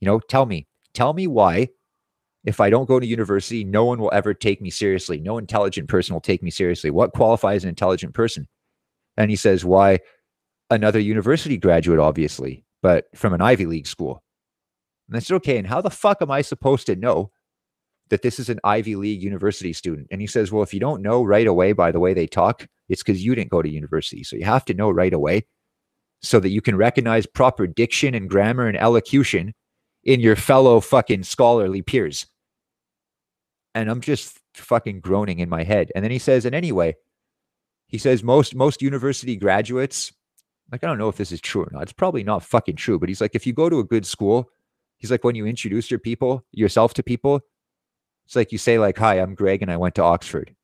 Tell me why, if I don't go to university, no one will ever take me seriously. No intelligent person will take me seriously. What qualifies an intelligent person? And he says, why, another university graduate, obviously, but from an Ivy League school. And I said, okay, and how the fuck am I supposed to know that this is an Ivy League university student? And he says, well, if you don't know right away by the way they talk, it's because you didn't go to university. So you have to know right away so that you can recognize proper diction and grammar and elocution in your fellow fucking scholarly peers. And I'm just fucking groaning in my head. And then he says, and anyway, he says most university graduates, like, I don't know if this is true or not. It's probably not fucking true, but he's like, if you go to a good school, he's like, when you introduce yourself to people, it's like you say like, hi, I'm Greg and I went to Oxford.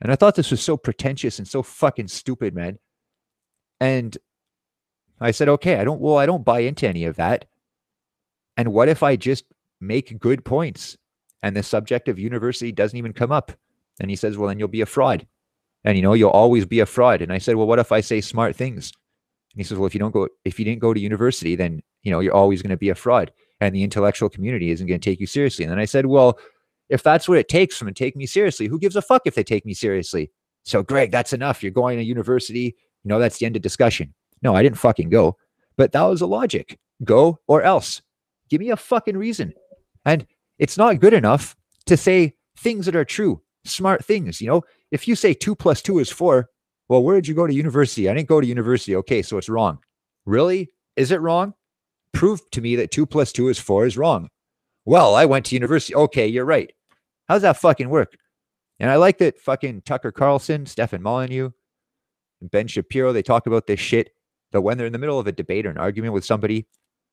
And I thought this was so pretentious and so fucking stupid, man. And I said, okay, I don't buy into any of that. And what if I just make good points and the subject of university doesn't even come up? And he says, well, then you'll be a fraud. And, you'll always be a fraud. And I said, well, what if I say smart things? And he says, well, if you didn't go to university, then, you're always going to be a fraud. And the intellectual community isn't going to take you seriously. And then I said, well, if that's what it takes for them to take me seriously, who gives a fuck if they take me seriously? So, Greg, that's enough. You're going to university. That's the end of discussion. No, I didn't fucking go. But that was the logic. Go or else. Give me a fucking reason. And it's not good enough to say things that are true, smart things. If you say 2 + 2 is 4, well, where did you go to university? I didn't go to university. Okay, so it's wrong. Really? Is it wrong? Prove to me that 2 + 2 is 4 is wrong. Well, I went to university. Okay, you're right. How's that fucking work? And I like that fucking Tucker Carlson, Stefan Molyneux, and Ben Shapiro, they talk about this shit, that when they're in the middle of a debate or an argument with somebody,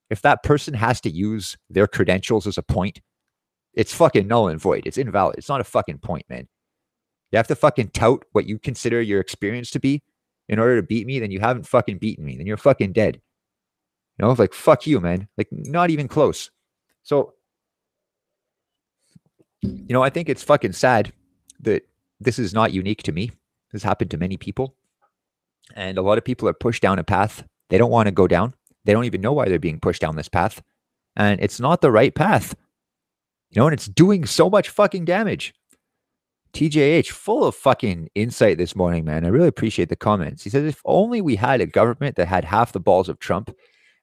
if that person has to use their credentials as a point, it's fucking null and void. It's invalid. It's not a fucking point, man. You have to fucking tout what you consider your experience to be in order to beat me, then you haven't fucking beaten me. Then you're fucking dead. Like, fuck you, man. Like, not even close. So, I think it's fucking sad that this is not unique to me. This happened to many people. And a lot of people are pushed down a path they don't want to go down. They don't even know why they're being pushed down this path. And it's not the right path. And it's doing so much fucking damage. TJH, full of fucking insight this morning, man. I really appreciate the comments. He says, if only we had a government that had half the balls of Trump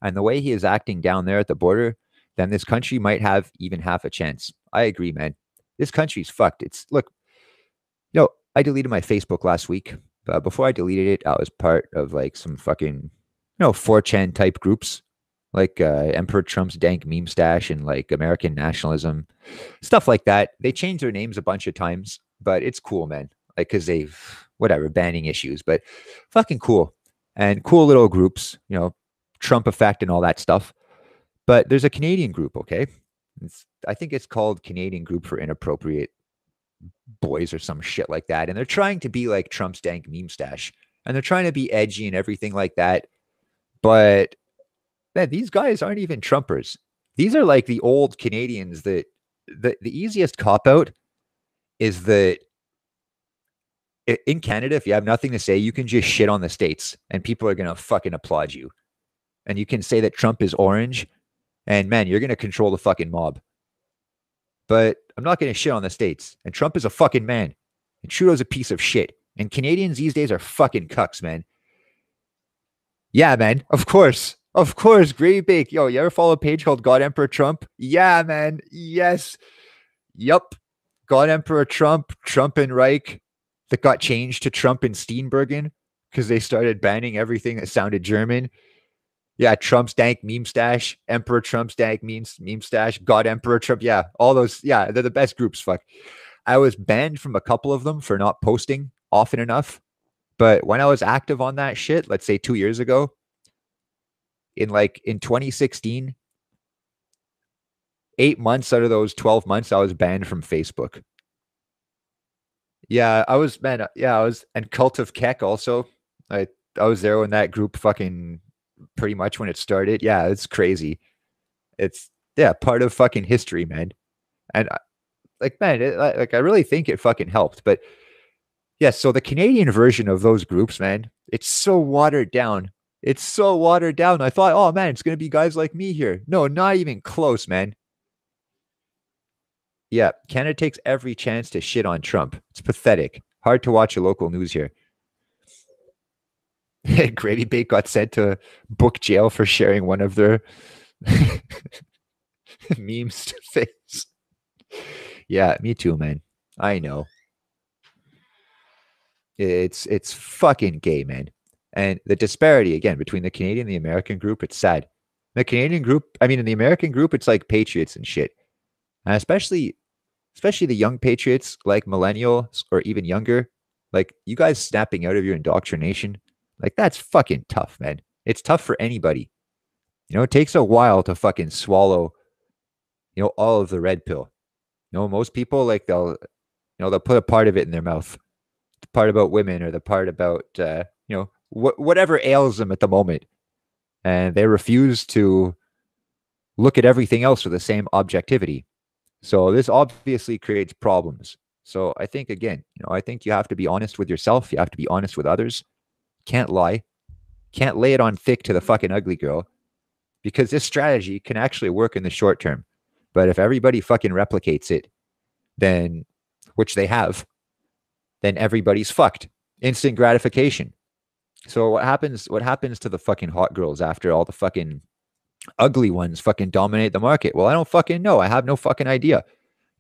and the way he is acting down there at the border, then this country might have even half a chance. I agree, man. This country's fucked. Look, I deleted my Facebook last week. But before I deleted it, I was part of like some fucking, 4chan type groups, like Emperor Trump's dank meme stash and like American nationalism, stuff like that. They changed their names a bunch of times, but it's cool, man. Like, cause they've, banning issues, but fucking cool and cool little groups, Trump effect and all that stuff. But there's a Canadian group, okay? I think it's called Canadian Group for Inappropriate Boys or some shit like that. And they're trying to be like Trump's dank meme stash. And they're trying to be edgy and everything like that. But man, these guys aren't even Trumpers. These are like the old Canadians that the easiest cop-out is that in Canada, if you have nothing to say, you can just shit on the States and people are going to fucking applaud you. And you can say that Trump is orange and man, you're going to control the fucking mob. But I'm not going to shit on the States. And Trump is a fucking man. And Trudeau's a piece of shit. And Canadians these days are fucking cucks, man. Yeah, man. Of course. Of course. Great bake. Yo, you ever follow a page called God Emperor Trump? Yeah, man. Yes. Yup. God Emperor Trump, Trump and Reich. that got changed to Trump and Steenbergen because they started banning everything that sounded German. Yeah, Trump's dank meme stash, Emperor Trump's dank meme stash, God Emperor Trump. Yeah, all those. Yeah, they're the best groups. Fuck. I was banned from a couple of them for not posting often enough. But when I was active on that shit, let's say 2 years ago, in 2016, 8 months out of those 12 months, I was banned from Facebook. Yeah, I was, man. Yeah, I was, and Cult of Keck also. I I was there when that group fucking pretty much when it started. Yeah, it's crazy. It's yeah, part of fucking history, man. And like, man, like I really think it fucking helped. But yeah, so the Canadian version of those groups, man, it's so watered down. It's so watered down. I thought, oh man, it's gonna be guys like me here. No, not even close, man. Yeah, Canada takes every chance to shit on Trump. It's pathetic. Hard to watch a local news here. Gravy Bait got sent to book jail for sharing one of their memes to face. Yeah, me too, man. I know. It's fucking gay, man. And the disparity again between the Canadian and the American group, it's sad. The Canadian group, I mean, in the American group, it's like patriots and shit. And especially the young patriots, like millennials or even younger, like you guys snapping out of your indoctrination, like that's fucking tough, man. It's tough for anybody. It takes a while to fucking swallow, all of the red pill. Most people like they'll put a part of it in their mouth, the part about women or the part about whatever ails them at the moment, and they refuse to look at everything else with the same objectivity. So this obviously creates problems. So I think again, I think you have to be honest with yourself. You have to be honest with others. Can't lie. Can't lay it on thick to the fucking ugly girl because this strategy can actually work in the short term. But if everybody fucking replicates it, then, which they have, then everybody's fucked. Instant gratification. So what happens to the fucking hot girls after all the fucking ugly ones fucking dominate the market? Well, I don't fucking know. I have no fucking idea.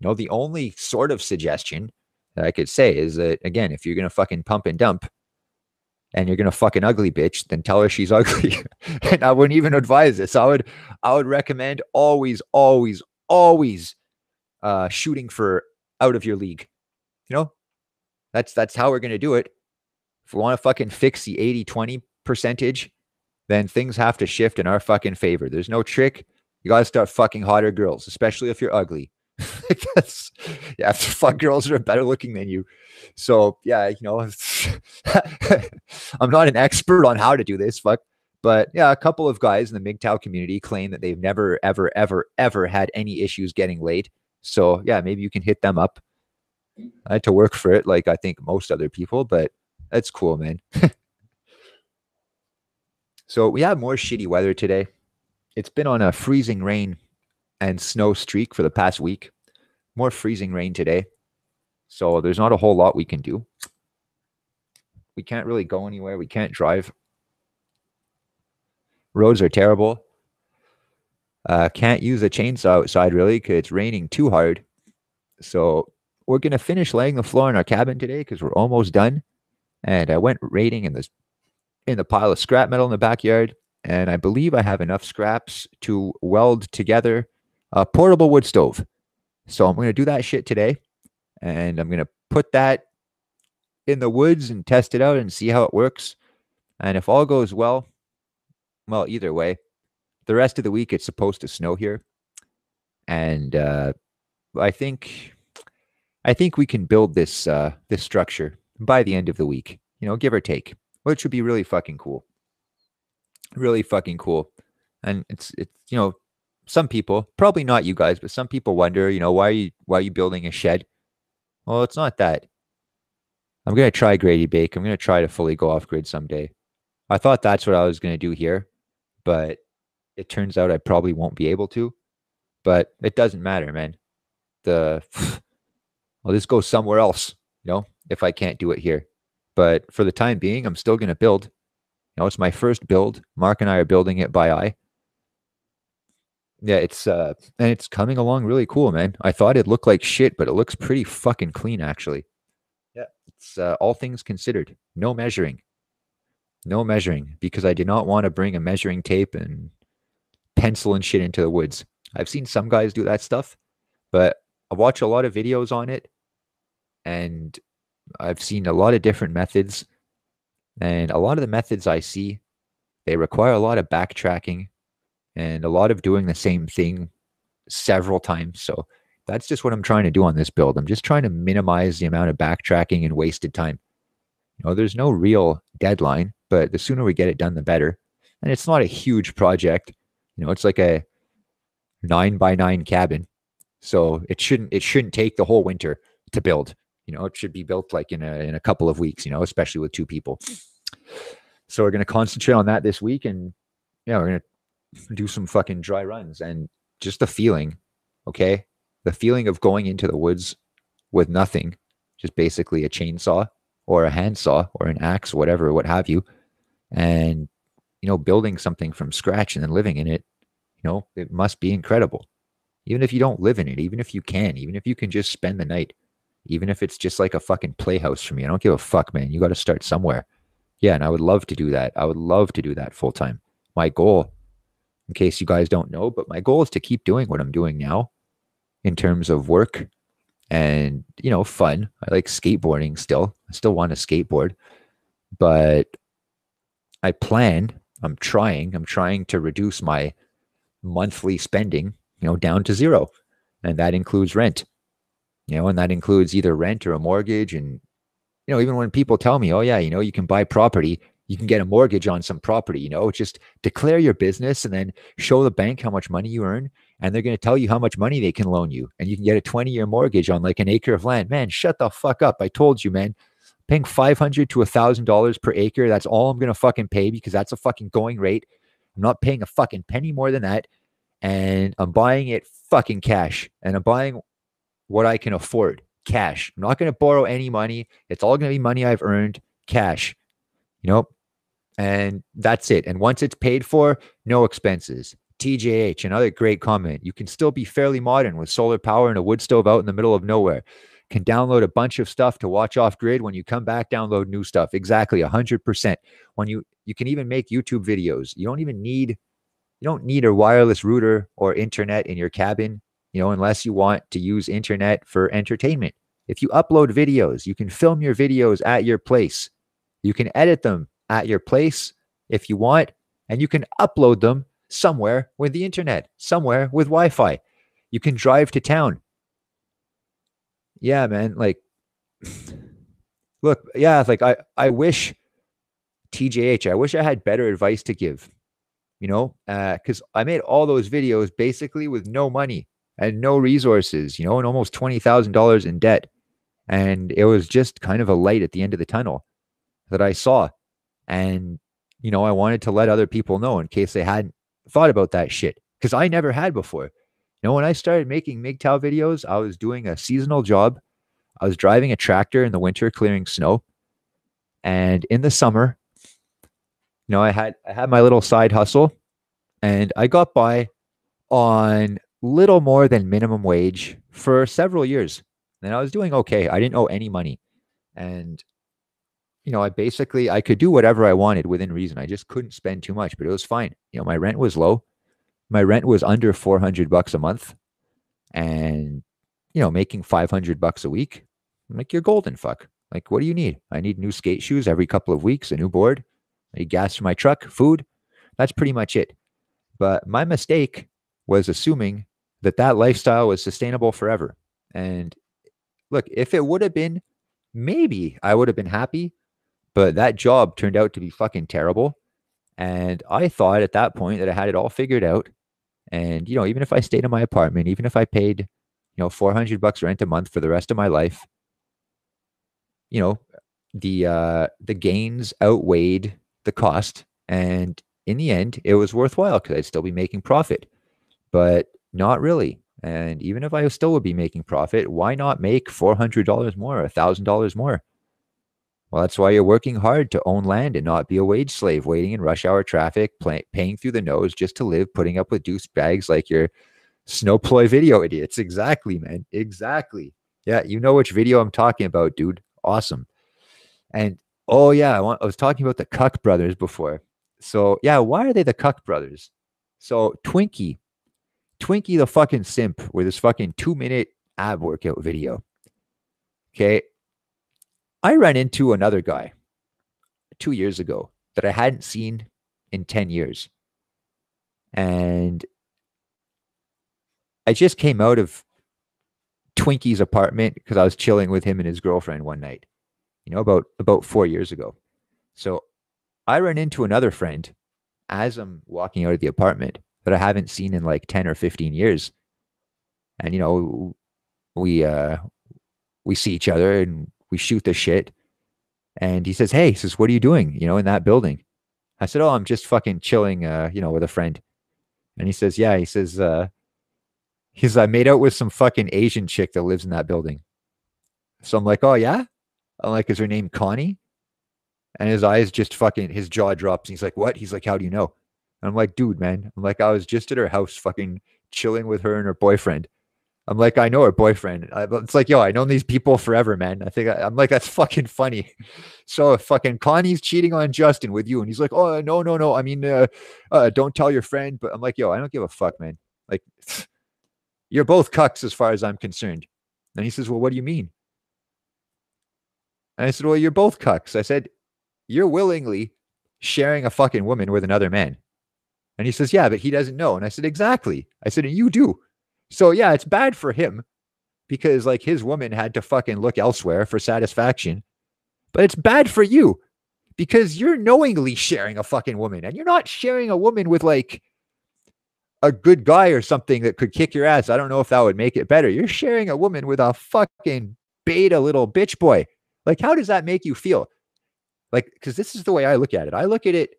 The only sort of suggestion that I could say is that, again, if you're going to fucking pump and dump and you're going to fucking ugly bitch, then tell her she's ugly. And I wouldn't even advise this. I would recommend always, always, always shooting for out of your league. That's how we're going to do it. If we want to fucking fix the 80-20 percentage, then things have to shift in our fucking favor. There's no trick. You got to start fucking hotter girls, especially if you're ugly. You have to fuck girls that are better looking than you. So yeah, I'm not an expert on how to do this, but yeah, a couple of guys in the MGTOW community claim that they've never, ever, ever, ever had any issues getting laid. So yeah, maybe you can hit them up. I had to work for it, like I think most other people, but that's cool, man. So we have more shitty weather today. It's been on a freezing rain and snow streak for the past week. More freezing rain today. So there's not a whole lot we can do. We can't really go anywhere. We can't drive. Roads are terrible. Can't use a chainsaw outside really because it's raining too hard. So we're going to finish laying the floor in our cabin today because we're almost done. And I went raiding in the pile of scrap metal in the backyard. And I believe I have enough scraps to weld together a portable wood stove. So I'm going to do that shit today. And I'm going to put that in the woods and test it out and see how it works. And if all goes well, either way, the rest of the week it's supposed to snow here. And I think we can build this structure by the end of the week, give or take, which would be really fucking cool. Really fucking cool. And it's some people, probably not you guys, but some people wonder, why are you building a shed? Well, it's not that. I'm going to try Grady Bake. I'm going to try to fully go off grid someday. I thought that's what I was going to do here, but it turns out I probably won't be able to. But it doesn't matter, man. I'll just go somewhere else, if I can't do it here. But for the time being, I'm still going to build. It's my first build. Mark and I are building it by eye. Yeah, and it's coming along really cool, man. I thought it looked like shit, but it looks pretty fucking clean, actually. Yeah, That's all things considered. No measuring. No measuring, because I did not want to bring a measuring tape and pencil and shit into the woods. I've seen some guys do that stuff, but I watch a lot of videos on it, and I've seen a lot of different methods. And a lot of the methods I see, they require a lot of backtracking and a lot of doing the same thing several times. So that's just what I'm trying to do on this build. I'm just trying to minimize the amount of backtracking and wasted time. There's no real deadline, but the sooner we get it done, the better. And it's not a huge project. It's like a 9x9 cabin. So it shouldn't take the whole winter to build. It should be built like in a couple of weeks, especially with 2 people. So we're going to concentrate on that this week, and we're going to do some fucking dry runs. And just the feeling, okay? The feeling of going into the woods with nothing, just basically a chainsaw or a handsaw or an axe, whatever, what have you, and, building something from scratch and then living in it, it must be incredible. Even if you don't live in it, even if you can just spend the night, even if it's just like a fucking playhouse for me, I don't give a fuck, man. You got to start somewhere. Yeah, and I would love to do that. I would love to do that full time. My goal, in case you guys don't know, but my goal is to keep doing what I'm doing now in terms of work and, fun. I like skateboarding still. I still want to skateboard, but I'm trying to reduce my monthly spending, down to zero. And that includes rent, and that includes either rent or a mortgage. And, even when people tell me, oh yeah, you can buy property, you can get a mortgage on some property, just declare your business and then show the bank how much money you earn. And they're going to tell you how much money they can loan you. And you can get a 20-year mortgage on like an acre of land. Man, shut the fuck up. I told you, man, paying $500 to $1,000 per acre. That's all I'm going to fucking pay, because that's a fucking going rate. I'm not paying a fucking penny more than that. And I'm buying it fucking cash. And I'm buying what I can afford, cash. I'm not going to borrow any money. It's all going to be money I've earned, cash, and that's it. And once it's paid for, no expenses. TJH, another great comment. You can still be fairly modern with solar power and a wood stove out in the middle of nowhere. Can download a bunch of stuff to watch off grid. When you come back, download new stuff. Exactly, 100%. When you can even make YouTube videos. You don't need a wireless router or internet in your cabin, unless you want to use internet for entertainment. If you upload videos, you can film your videos at your place. You can edit them at your place if you want, and you can upload them somewhere with the internet, somewhere with Wi-Fi. You can drive to town. Yeah, man. Like, look, yeah, like I wish, TJH, I wish I had better advice to give, because I made all those videos basically with no money and no resources, and almost $20,000 in debt. And it was just kind of a light at the end of the tunnel that I saw. And, I wanted to let other people know in case they hadn't thought about that shit, because I never had before. When I started making MGTOW videos, I was doing a seasonal job. I was driving a tractor in the winter, clearing snow. And in the summer, I had my little side hustle, and I got by on little more than minimum wage for several years. And I was doing okay. I didn't owe any money. And, I could do whatever I wanted within reason. I just couldn't spend too much, but it was fine. My rent was low. My rent was under $400 a month, and, making $500 a week. I'm like, you're golden, fuck. Like, what do you need? I need new skate shoes every couple of weeks, a new board, I need gas for my truck, food. That's pretty much it. But my mistake was assuming that lifestyle was sustainable forever. And look, if it would have been, maybe I would have been happy, but that job turned out to be fucking terrible. And I thought at that point that I had it all figured out. And, even if I stayed in my apartment, even if I paid, $400 rent a month for the rest of my life, the gains outweighed the cost. And in the end, it was worthwhile because I'd still be making profit, but not really. And even if I still would be making profit, why not make $400 more, $1,000 more? Well, that's why you're working hard to own land and not be a wage slave, waiting in rush hour traffic, paying through the nose just to live, putting up with douchebags like your snowploy video idiots. Exactly, man. Exactly. Yeah, you know which video I'm talking about, dude. Awesome. And oh yeah, I was talking about the Cuck brothers before. So yeah, why are they the Cuck brothers? So Twinkie the fucking simp with his fucking 2 minute ab workout video. Okay. I ran into another guy 2 years ago that I hadn't seen in 10 years. And I just came out of Twinkie's apartment because I was chilling with him and his girlfriend one night, about 4 years ago. So I run into another friend as I'm walking out of the apartment that I haven't seen in like 10 or 15 years. And we we see each other and we shoot the shit. And he says, "Hey," he says, "what are you doing, in that building?" I said, "Oh, I'm just fucking chilling, with a friend." And he says, "Yeah," he says, I made out with some fucking Asian chick that lives in that building. So I'm like, "Oh yeah?" I'm like, "Is her name Connie?" And his jaw drops. And he's like, "What?" He's like, "How do you know?" And I'm like, "Dude, man." I'm like, "I was just at her house fucking chilling with her and her boyfriend." I'm like, "I know her boyfriend." It's like, yo, I known these people forever, man. I'm like, that's fucking funny. So fucking Connie's cheating on Justin with you. And he's like, "Oh, no, no, no. I mean, don't tell your friend." But I'm like, yo, I don't give a fuck, man. Like, you're both cucks as far as I'm concerned. And he says, "Well, what do you mean?" And I said, "Well, you're both cucks." I said, "You're willingly sharing a fucking woman with another man." And he says, "Yeah, but he doesn't know." And I said, "Exactly." I said, "And you do." So yeah, it's bad for him because like his woman had to fucking look elsewhere for satisfaction. But it's bad for you because you're knowingly sharing a fucking woman and you're not sharing a woman with like a good guy or something that could kick your ass. I don't know if that would make it better. You're sharing a woman with a fucking beta little bitch boy. Like, how does that make you feel? Like, because this is the way I look at it. I look at it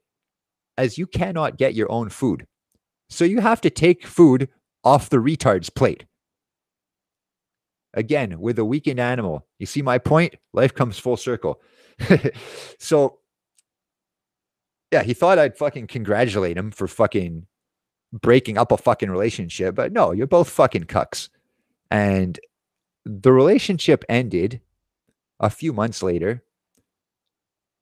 as you cannot get your own food. So you have to take food off the retard's plate. Again, with a weakened animal. You see my point? Life comes full circle. So, yeah, he thought I'd fucking congratulate him for fucking breaking up a fucking relationship. But no, you're both fucking cucks. And the relationship ended a few months later.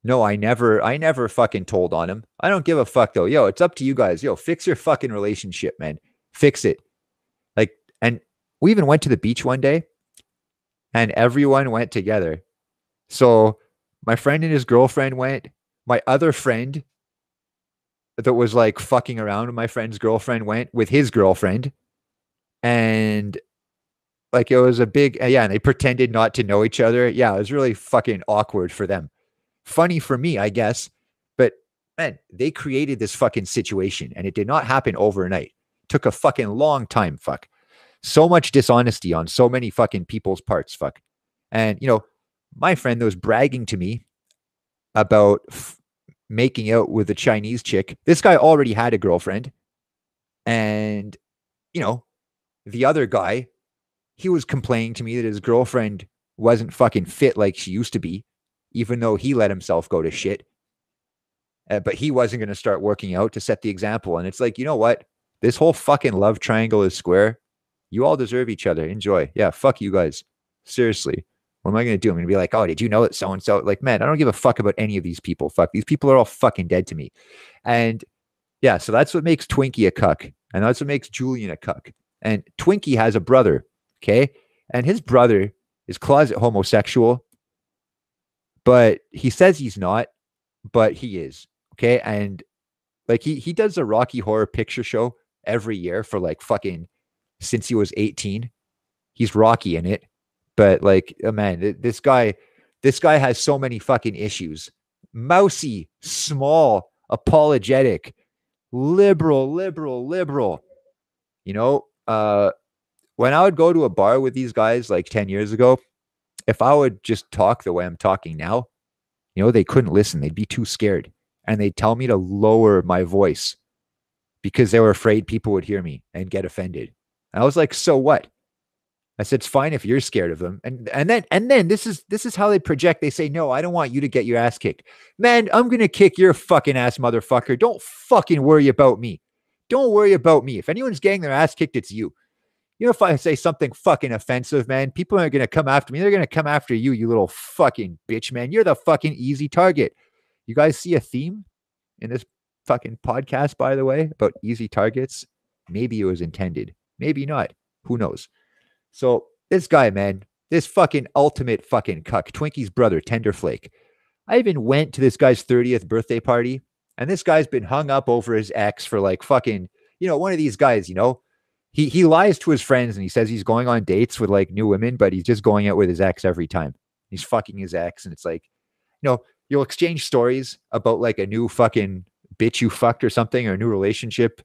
No, I never fucking told on him. I don't give a fuck though. Yo, it's up to you guys. Yo, fix your fucking relationship, man. Fix it. Like, and we even went to the beach one day and everyone went together. So my friend and his girlfriend went. My other friend that was like fucking around with my friend's girlfriend went with his girlfriend. And like it was a big, yeah, and they pretended not to know each other. Yeah, it was really fucking awkward for them. Funny for me, I guess. But man, they created this fucking situation and it did not happen overnight. It took a fucking long time, fuck. So much dishonesty on so many fucking people's parts, fuck. And, my friend that was bragging to me about making out with a Chinese chick, this guy already had a girlfriend. And, the other guy, he was complaining to me that his girlfriend wasn't fucking fit like she used to be, even though he let himself go to shit. But he wasn't going to start working out to set the example. And it's like, you know what? This whole fucking love triangle is square. You all deserve each other. Enjoy. Yeah, fuck you guys. Seriously. What am I going to do? I'm going to be like, "Oh, did you know that so-and-so?" Like, man, I don't give a fuck about any of these people. Fuck. These people are all fucking dead to me. And yeah, so that's what makes Twinkie a cuck. And that's what makes Julian a cuck. And Twinkie has a brother. Okay. And his brother is closet homosexual, but he says he's not, but he is. Okay. And like he does a Rocky Horror Picture Show every year for like fucking since he was 18. He's Rocky in it. But like, oh man, this guy has so many fucking issues. Mousy, small, apologetic, liberal. You know, when I would go to a bar with these guys like 10 years ago, if I would just talk the way I'm talking now, they couldn't listen. They'd be too scared. And they'd tell me to lower my voice because they were afraid people would hear me and get offended. And I was like, so what? I said, it's fine if you're scared of them. And then this is how they project. They say, no, I don't want you to get your ass kicked. Man, I'm going to kick your fucking ass, motherfucker. Don't fucking worry about me. Don't worry about me. If anyone's getting their ass kicked, it's you. You know, if I say something fucking offensive, man, people aren't going to come after me. They're going to come after you, you little fucking bitch, man. You're the fucking easy target. You guys see a theme in this fucking podcast, by the way, about easy targets? Maybe it was intended. Maybe not. Who knows? So this guy, man, this fucking ultimate fucking cuck, Twinkie's brother, Tenderflake. I even went to this guy's 30th birthday party, and this guy's been hung up over his ex for like fucking, one of these guys, he lies to his friends and he says he's going on dates with like new women, but he's just going out with his ex every time. He's fucking his ex, and it's like, you'll exchange stories about like a new fucking bitch you fucked or something, or a new relationship,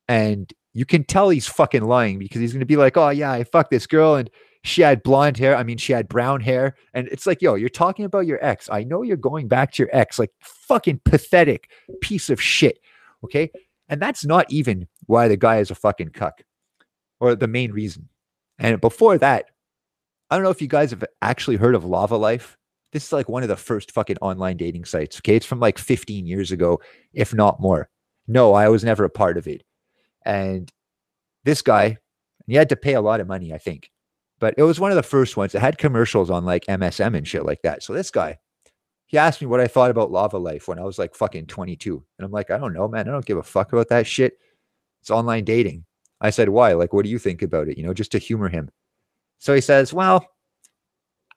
and you can tell he's fucking lying because he's going to be like, oh yeah, I fucked this girl and she had blonde hair. I mean, she had brown hair. And it's like, yo, you're talking about your ex. I know you're going back to your ex, like fucking pathetic piece of shit. Okay. And that's not even why the guy is a fucking cuck, or the main reason. And before that, I don't know if you guys have actually heard of Lava Life. This is like one of the first fucking online dating sites. Okay. It's from like 15 years ago, if not more. No, I was never a part of it. And this guy, he had to pay a lot of money, I think. But it was one of the first ones. It had commercials on like MSM and shit like that. So this guy, he asked me what I thought about Lava Life when I was like fucking 22. And I'm like, I don't know, man. I don't give a fuck about that shit. It's online dating. I said, why? Like, what do you think about it? Just to humor him. So he says, well,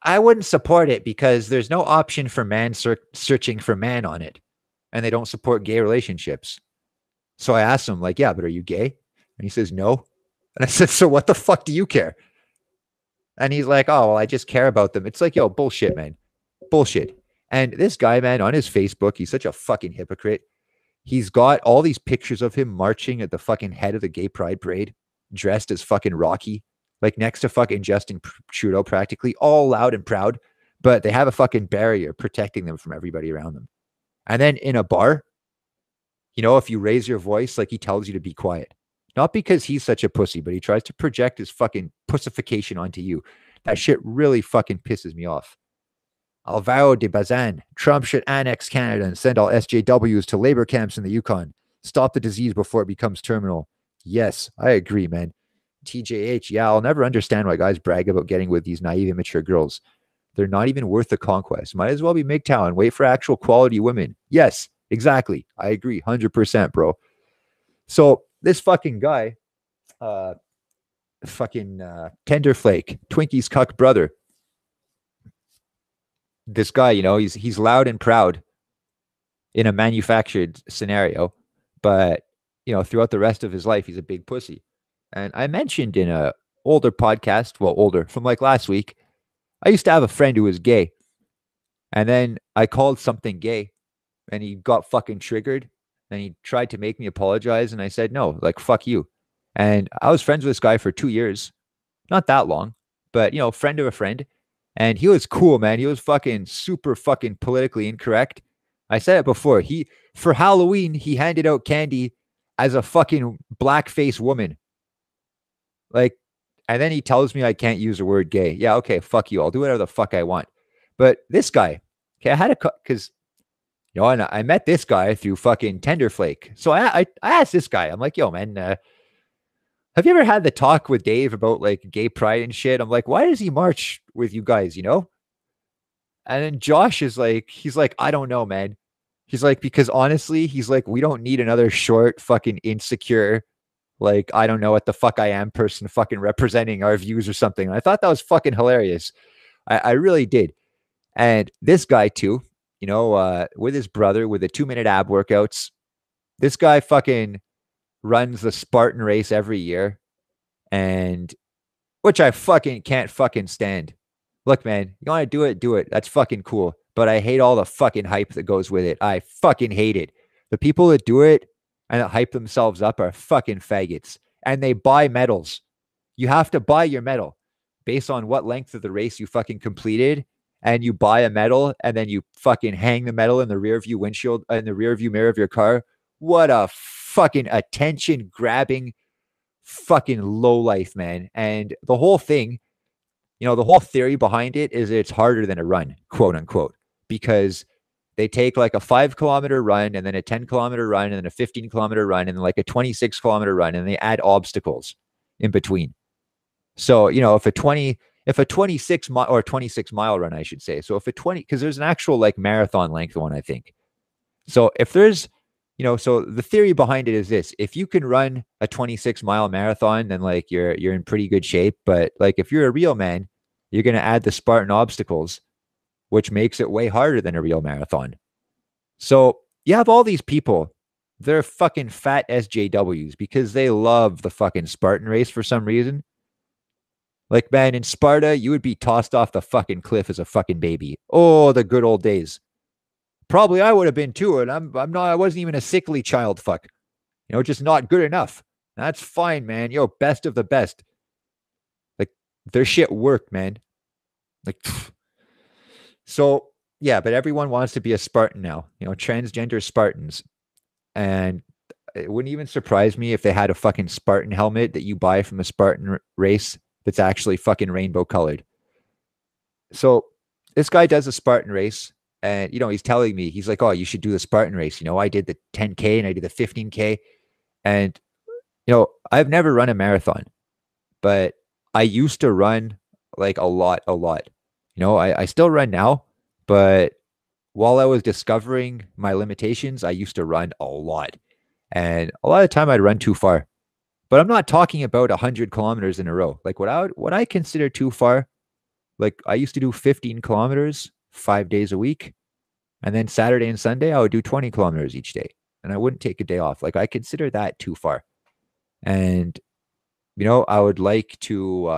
I wouldn't support it because there's no option for man searching for man on it. And they don't support gay relationships. So I asked him, like, yeah, but are you gay? And he says, no. And I said, so what the fuck do you care? And he's like, oh, well, I just care about them. It's like, yo, bullshit, man. Bullshit. And this guy, man, on his Facebook, he's such a fucking hypocrite. He's got all these pictures of him marching at the fucking head of the gay pride parade, dressed as fucking Rocky, like next to fucking Justin Trudeau, practically, all loud and proud. But they have a fucking barrier protecting them from everybody around them. And then in a bar, if you raise your voice, like he tells you to be quiet. Not because he's such a pussy, but he tries to project his fucking pussification onto you. That shit really fucking pisses me off. Alvaro de Bazan. Trump should annex Canada and send all SJWs to labor camps in the Yukon. Stop the disease before it becomes terminal. Yes, I agree, man. TJH. Yeah, I'll never understand why guys brag about getting with these naive, immature girls. They're not even worth the conquest. Might as well be MGTOW and wait for actual quality women. Yes, exactly. I agree. 100%, bro. So this fucking guy, Tenderflake, Twinkie's cuck brother. This guy, he's loud and proud in a manufactured scenario, but throughout the rest of his life, he's a big pussy. And I mentioned in a older podcast, older from like last week, I used to have a friend who was gay, and then I called something gay, and he got fucking triggered. And he tried to make me apologize. And I said, no, like, fuck you. And I was friends with this guy for 2 years. Not that long, but, friend of a friend. And he was cool, man. He was fucking super fucking politically incorrect. I said it before. For Halloween, he handed out candy as a fucking blackface woman. Like, and then he tells me I can't use the word gay. Yeah, okay, fuck you. I'll do whatever the fuck I want. But this guy, okay, I had because and I met this guy through fucking Tenderflake. So I asked this guy, I'm like, yo, man, have you ever had the talk with Dave about like gay pride and shit? I'm like, why does he march with you guys, And then Josh is like, he's like, I don't know, man. He's like, because honestly, he's like, we don't need another short, fucking insecure, like, I don't know what the fuck I am person fucking representing our views or something. And I thought that was fucking hilarious. I really did. And this guy too, with his brother, with the 2-minute ab workouts, this guy fucking runs the Spartan race every year, and which I fucking can't fucking stand. Look, man, you want to do it, do it. That's fucking cool. But I hate all the fucking hype that goes with it. I fucking hate it. The people that do it and that hype themselves up are fucking faggots. And they buy medals. You have to buy your medal based on what length of the race you fucking completed. And you buy a medal, and then you fucking hang the medal in the rear view windshield, in the rear view mirror of your car. What a fucking attention grabbing fucking low life, man. And the whole thing, the whole theory behind it is it's harder than a run, quote unquote, because they take like a 5-kilometer run, and then a 10-kilometer run, and then a 15-kilometer run, and then like a 26-kilometer run, and they add obstacles in between. So, you know, if a 26 mile or 26-mile run, I should say. So if a 20, because there's an actual like marathon length one, I think. So if there's, you know, so the theory behind it is this: if you can run a 26-mile marathon, then like you're in pretty good shape. But like if you're a real man, you're gonna add the Spartan obstacles, which makes it way harder than a real marathon. So you have all these people, they're fucking fat SJWs because they love the fucking Spartan race for some reason. Like, man, in Sparta, you would be tossed off the fucking cliff as a fucking baby. Oh, the good old days. Probably I would have been too, and I'm not, I wasn't even a sickly child fuck. You know, just not good enough. That's fine, man. Yo, best of the best. Like, their shit worked, man. Like, so yeah, but everyone wants to be a Spartan now, you know, transgender Spartans. And it wouldn't even surprise me if they had a fucking Spartan helmet that you buy from a Spartan race that's actually fucking rainbow colored. So this guy does a Spartan race, and you know, he's telling me, he's like, "Oh, you should do the Spartan race." You know, I did the 10K and I did the 15K, and you know, I've never run a marathon, but I used to run like a lot, a lot. You know, I still run now, but while I was discovering my limitations, I used to run a lot. And a lot of the time I'd run too far. But I'm not talking about 100 kilometers in a row. Like what I consider too far, like I used to do 15 kilometers 5 days a week. And then Saturday and Sunday, I would do 20 kilometers each day. And I wouldn't take a day off. Like I consider that too far. And, you know, I would like to,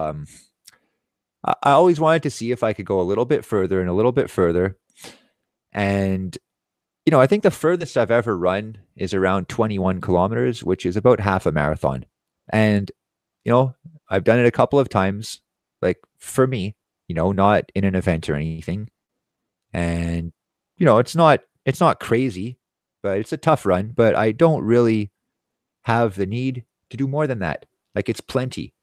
I always wanted to see if I could go a little bit further and a little bit further. And, you know, I think the furthest I've ever run is around 21 kilometers, which is about half a marathon. And, you know, I've done it a couple of times, like for me, you know, not in an event or anything. And, you know, it's not crazy, but it's a tough run, but I don't really have the need to do more than that. Like it's plenty.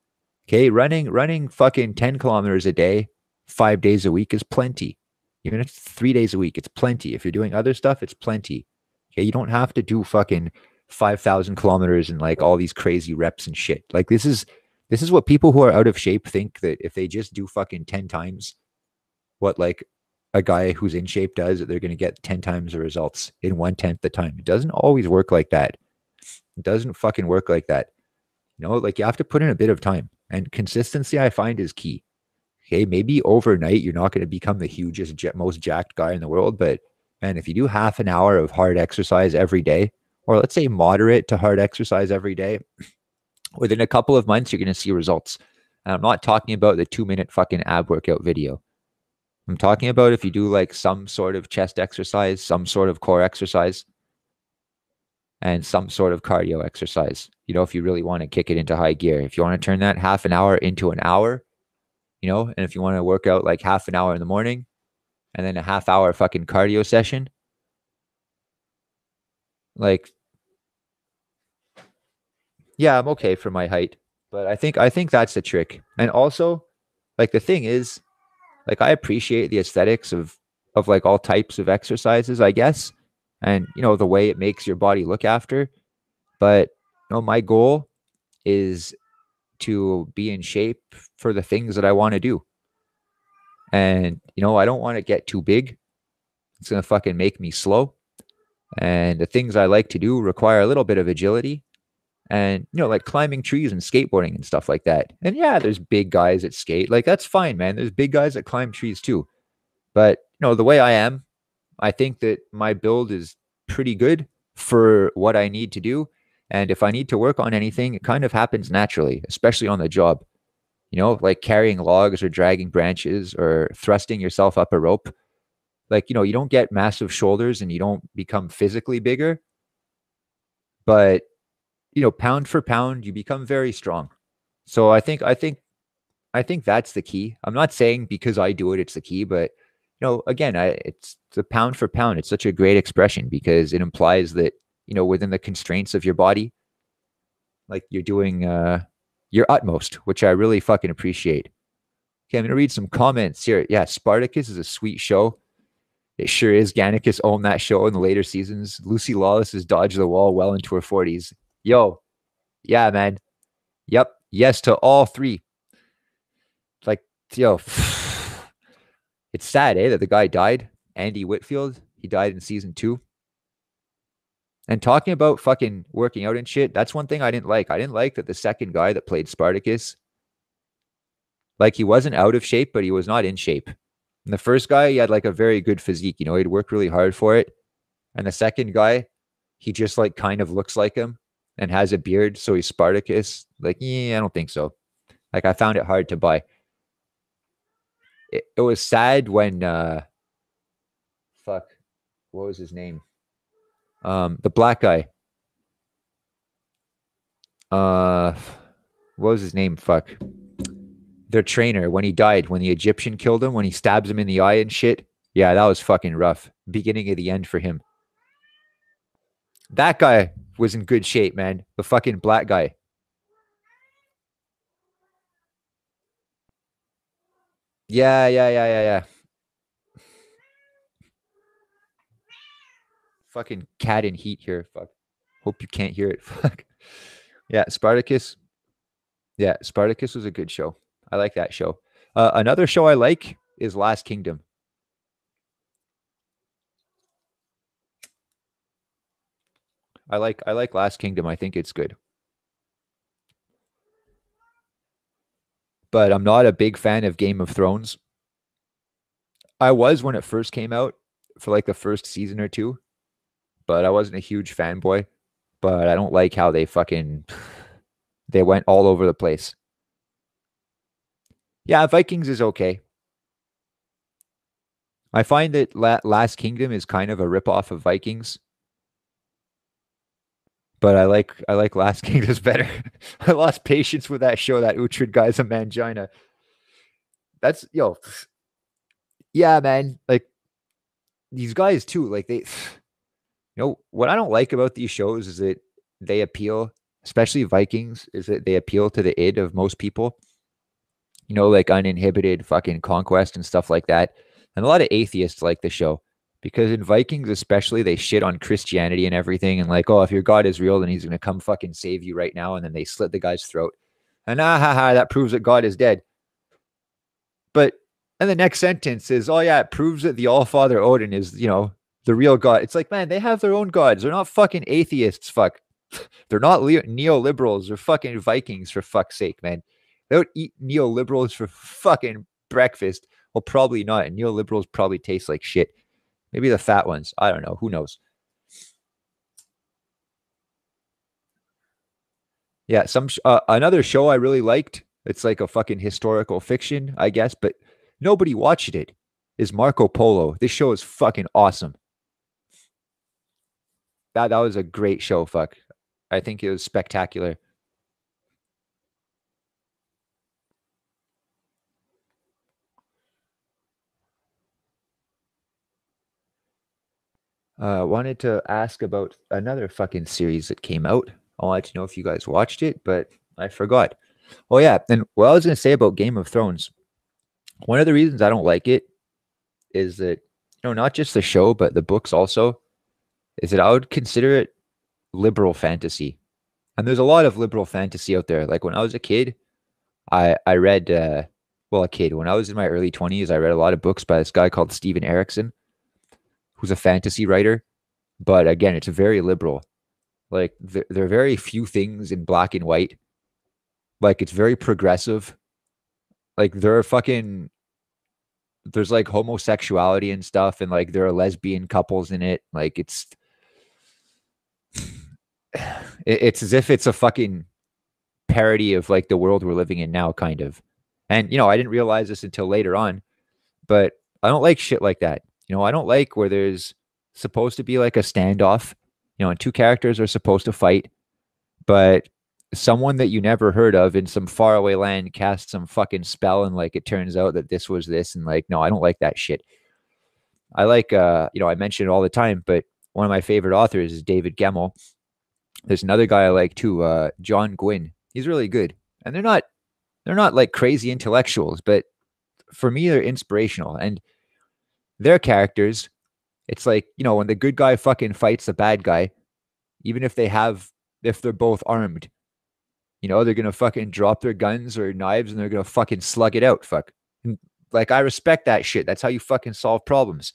Okay. Running fucking 10 kilometers a day, 5 days a week is plenty. Even if it's 3 days a week, it's plenty. If you're doing other stuff, it's plenty. Okay. You don't have to do fucking 5,000 kilometers and like all these crazy reps and shit. Like this is what people who are out of shape think, that if they just do fucking 10 times what like a guy who's in shape does, that they're going to get 10 times the results in 1/10 the time. It doesn't always work like that. It doesn't fucking work like that. You know, like you have to put in a bit of time, and consistency I find is key. Okay, maybe overnight you're not going to become the hugest, most jacked guy in the world, but man, if you do half an hour of hard exercise every day, or let's say moderate to hard exercise every day, within a couple of months, you're going to see results. And I'm not talking about the 2-minute fucking ab workout video. I'm talking about if you do like some sort of chest exercise, some sort of core exercise, and some sort of cardio exercise. You know, if you really want to kick it into high gear, if you want to turn that half an hour into an hour, you know, and if you want to work out like half an hour in the morning and then a half hour fucking cardio session, like, yeah, I'm okay for my height, but I think that's the trick. And also, like the thing is, like I appreciate the aesthetics of like all types of exercises, I guess, and you know the way it makes your body look after. But you know, my goal is to be in shape for the things that I want to do. And you know, I don't want to get too big. It's gonna fucking make me slow. And the things I like to do require a little bit of agility. And you know, like climbing trees and skateboarding and stuff like that. And yeah, there's big guys that skate. Like that's fine, man. There's big guys that climb trees too. But you know, the way I am, I think that my build is pretty good for what I need to do. And if I need to work on anything, it kind of happens naturally, especially on the job. You know, like carrying logs or dragging branches or thrusting yourself up a rope. Like, you know, you don't get massive shoulders and you don't become physically bigger, but you know, pound for pound, you become very strong. So I think that's the key. I'm not saying because I do it, it's the key, but you know, again, it's the pound for pound. It's such a great expression because it implies that, you know, within the constraints of your body, like you're doing your utmost, which I really fucking appreciate. Okay, I'm gonna read some comments here. Yeah, Spartacus is a sweet show. It sure is. Gannicus owned that show in the later seasons. Lucy Lawless has dodged the wall well into her 40s. Yo, yeah, man. Yep. Yes to all three. Yo, it's sad, that the guy died. Andy Whitfield, he died in season 2. And talking about fucking working out and shit, that's one thing I didn't like. I didn't like that the second guy that played Spartacus, like he wasn't out of shape, but he was not in shape. And the first guy, he had like a very good physique. He'd worked really hard for it. And the second guy, he just like kind of looks like him and has a beard, so he's Spartacus. Like, yeah, I don't think so. Like, I found it hard to buy. It was sad when fuck, what was his name? The black guy. What was his name? Fuck. Their trainer, when he died, when the Egyptian killed him, when he stabs him in the eye and shit. Yeah, that was fucking rough. Beginning of the end for him. That guy was in good shape, man. The fucking black guy. Yeah. Fucking cat in heat here. Fuck. Hope you can't hear it. Fuck. Yeah, Spartacus. Yeah, Spartacus was a good show. I like that show. Another show I like is Last Kingdom. I like Last Kingdom. I think it's good. But I'm not a big fan of Game of Thrones. I was when it first came out for like the first season or two, but I wasn't a huge fanboy. But I don't like how they went all over the place. Yeah, Vikings is okay. I find that Last Kingdom is kind of a ripoff of Vikings, but I like Last Kingdom's better. I lost patience with that show. That Uhtred guy's a mangina. That's yo, yeah, man. Like these guys too. Like what I don't like about these shows is that they appeal, especially Vikings, is that they appeal to the id of most people. Like uninhibited fucking conquest and stuff like that. And a lot of atheists like the show because in Vikings, especially, they shit on Christianity and everything. And like, oh, if your God is real, then he's going to come fucking save you right now. And then they slit the guy's throat. And that proves that God is dead. But, and the next sentence is, oh, yeah, it proves that the All Father Odin is, the real God. It's like, man, they have their own gods. They're not fucking atheists. Fuck. They're not neoliberals. They're fucking Vikings, for fuck's sake, man. They don't eat neoliberals for fucking breakfast. Well, probably not. Neoliberals probably taste like shit. Maybe the fat ones. I don't know. Who knows? Yeah, another show I really liked. It's like a fucking historical fiction, I guess, but nobody watched it. Is Marco Polo. This show is fucking awesome. That was a great show. Fuck, I think it was spectacular. Wanted to ask about another fucking series that came out. I wanted to know if you guys watched it, but I forgot. Oh yeah, and what I was gonna say about Game of Thrones. One of the reasons I don't like it is that not just the show, but the books also, is that I would consider it liberal fantasy. And there's a lot of liberal fantasy out there. Like when I was a kid, I read well, a kid, when I was in my early 20s, I read a lot of books by this guy called Steven Erickson, who's a fantasy writer. But again, it's very liberal. Like there are very few things in black and white. Like it's very progressive. Like there's like homosexuality and stuff, and like there are lesbian couples in it. Like it's as if it's a fucking parody of like the world we're living in now, kind of. And I didn't realize this until later on, but I don't like shit like that. I don't like where there's supposed to be like a standoff, and two characters are supposed to fight, but someone that you never heard of in some faraway land casts some fucking spell, and like it turns out that this was this, and like, no, I don't like that shit. I like I mention it all the time, but one of my favorite authors is David Gemmell. There's another guy I like too, John Gwynn. He's really good. And they're not like crazy intellectuals, but for me they're inspirational. And their characters, it's like, when the good guy fucking fights the bad guy, even if they're both armed, they're gonna fucking drop their guns or knives and they're gonna fucking slug it out. Fuck. And like, I respect that shit. That's how you fucking solve problems.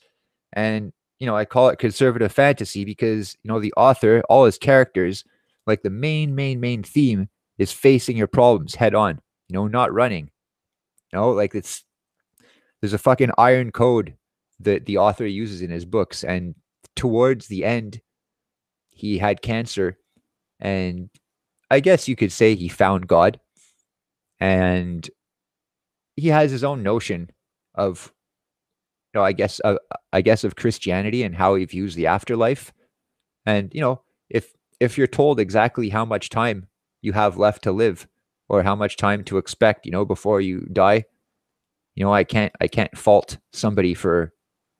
And, I call it conservative fantasy because, the author, all his characters, like the main theme is facing your problems head on, not running. Like there's a fucking iron code that the author uses in his books. And towards the end, he had cancer. And I guess you could say he found God. And he has his own notion of, I guess of Christianity and how he views the afterlife. And if you're told exactly how much time you have left to live, or how much time to expect, before you die, I can't fault somebody for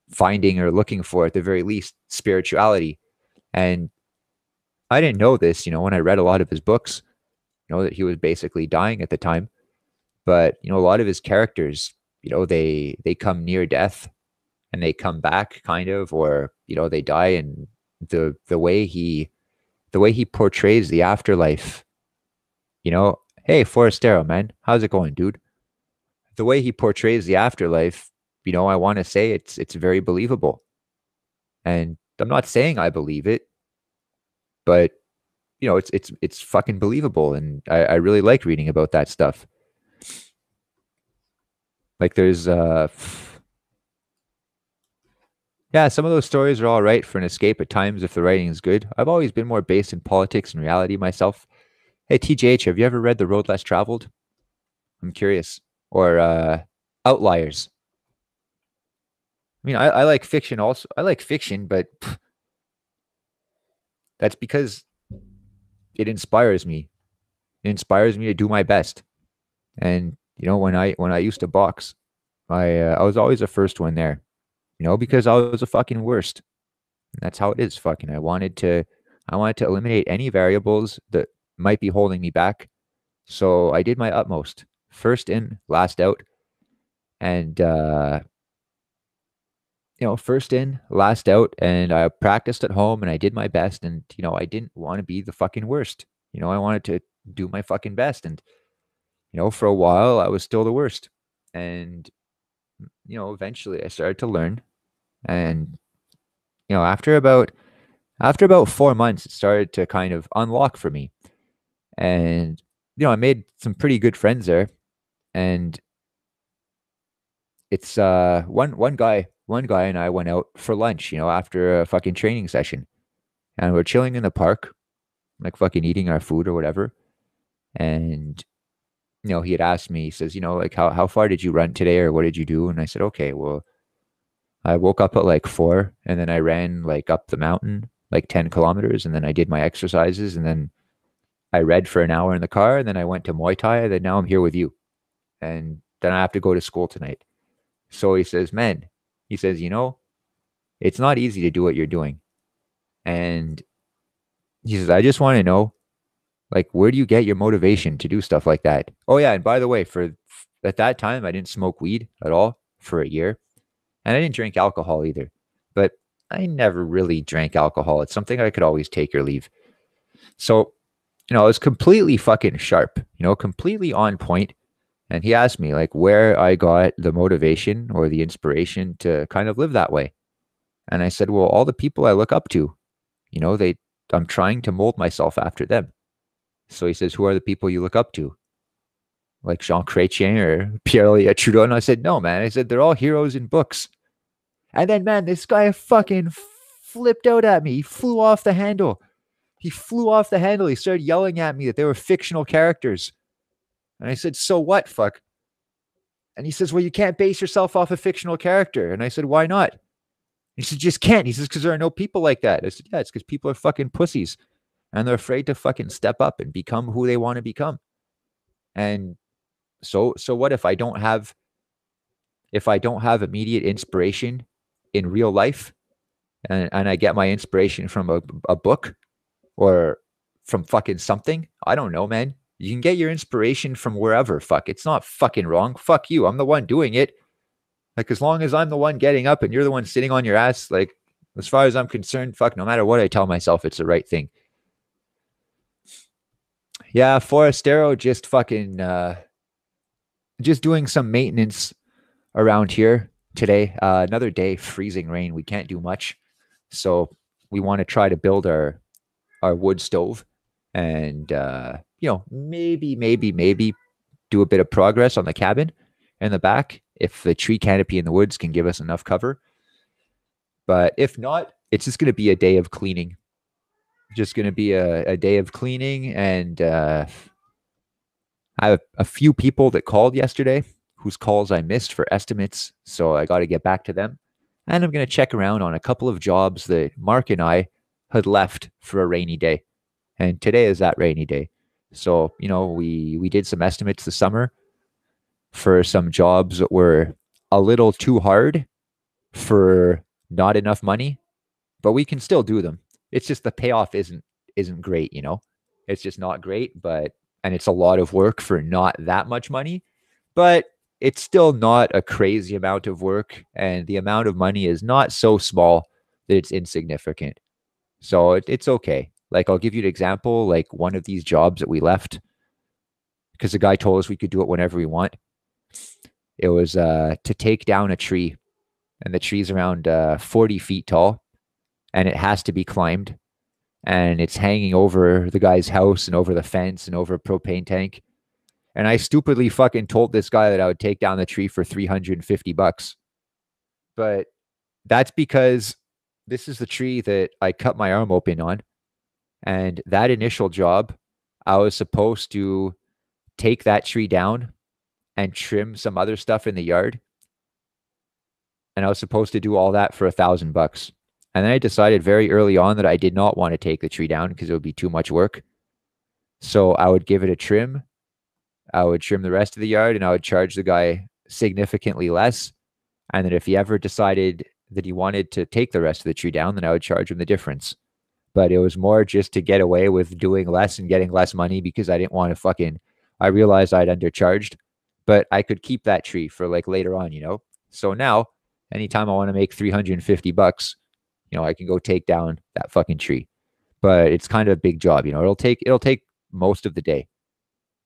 finding or looking for, at the very least, spirituality. And I didn't know this, when I read a lot of his books, that he was basically dying at the time. But a lot of his characters, they come near death and they come back, kind of, or they die. And the way he portrays the afterlife, hey, Forestero, man, how's it going, dude? The way he portrays the afterlife, I want to say it's very believable. And I'm not saying I believe it, but it's fucking believable, and I really like reading about that stuff. Like there's yeah, some of those stories are all right for an escape at times if the writing is good. I've always been more based in politics and reality myself. Hey, TJH, have you ever read The Road Less Traveled? I'm curious. Or Outliers. I mean, I like fiction also. I like fiction, but that's because it inspires me. It inspires me to do my best. And when I used to box, I was always the first one there. Because I was the fucking worst. And that's how it is. Fucking, I wanted to eliminate any variables that might be holding me back. So I did my utmost. First in, last out, and first in, last out, and I practiced at home and I did my best. And I didn't want to be the fucking worst. I wanted to do my fucking best. And for a while I was still the worst. And eventually I started to learn. And after about 4 months, it started to kind of unlock for me. And I made some pretty good friends there. And it's one guy and I went out for lunch, after a fucking training session. And we're chilling in the park, like fucking eating our food or whatever. And he had asked me, he says, like how far did you run today, or what did you do? And I said, okay, well, I woke up at like 4 and then I ran like up the mountain, like 10 kilometers. And then I did my exercises, and then I read for an hour in the car, and then I went to Muay Thai. And then now I'm here with you. And then I have to go to school tonight. So he says, man, he says, it's not easy to do what you're doing. And he says, I just want to know, like, where do you get your motivation to do stuff like that? Oh yeah. And by the way, at that time, I didn't smoke weed at all for a year. And I didn't drink alcohol either, but I never really drank alcohol. It's something I could always take or leave. So, I was completely fucking sharp, completely on point. And he asked me like where I got the motivation or the inspiration to kind of live that way. And I said, well, all the people I look up to, I'm trying to mold myself after them. So he says, who are the people you look up to? Like Jean Chrétien or Pierre Trudeau? And I said, no, man. I said, they're all heroes in books. And then, man, this guy fucking flipped out at me. He flew off the handle. He flew off the handle. He started yelling at me that they were fictional characters. And I said, so what, fuck? And he says, well, you can't base yourself off a fictional character. And I said, why not? He said, just can't. He says, because there are no people like that. I said, yeah, it's because people are fucking pussies. And they're afraid to fucking step up and become who they want to become. And so what if I don't have immediate inspiration in real life, and I get my inspiration from a book or from fucking something? I don't know, man. You can get your inspiration from wherever. Fuck, it's not fucking wrong. Fuck you. I'm the one doing it. Like, as long as I'm the one getting up and you're the one sitting on your ass, like, as far as I'm concerned, fuck, no matter what I tell myself, it's the right thing. Yeah, Forestero just fucking, just doing some maintenance around here today. Another day, freezing rain. We can't do much. So we want to try to build our wood stove and, maybe do a bit of progress on the cabin in the back if the tree canopy in the woods can give us enough cover. But if not, it's just going to be a day of cleaning. Just going to be a day of cleaning. And I have a few people that called yesterday whose calls I missed for estimates. So I got to get back to them. And I'm going to check around on a couple of jobs that Mark and I had left for a rainy day. And today is that rainy day. So, we did some estimates this summer for some jobs that were a little too hard for not enough money, but we can still do them. It's just the payoff isn't great, It's just not great, and it's a lot of work for not that much money, but it's still not a crazy amount of work, and the amount of money is not so small that it's insignificant. So it's okay. Like, I'll give you an example, like one of these jobs that we left, because the guy told us we could do it whenever we want. It was to take down a tree, and the tree's around 40 feet tall, and it has to be climbed, and it's hanging over the guy's house and over the fence and over a propane tank. And I stupidly fucking told this guy that I would take down the tree for $350. But that's because this is the tree that I cut my arm open on. And that initial job, I was supposed to take that tree down and trim some other stuff in the yard. And I was supposed to do all that for $1,000. And then I decided very early on that I did not want to take the tree down because it would be too much work. So I would give it a trim. I would trim the rest of the yard, and I would charge the guy significantly less. And then if he ever decided that he wanted to take the rest of the tree down, then I would charge him the difference. But it was more just to get away with doing less and getting less money because I didn't want to I realized I'd undercharged, but I could keep that tree for like later on, So now, anytime I want to make $350, I can go take down that fucking tree. But it's kind of a big job, it'll take most of the day.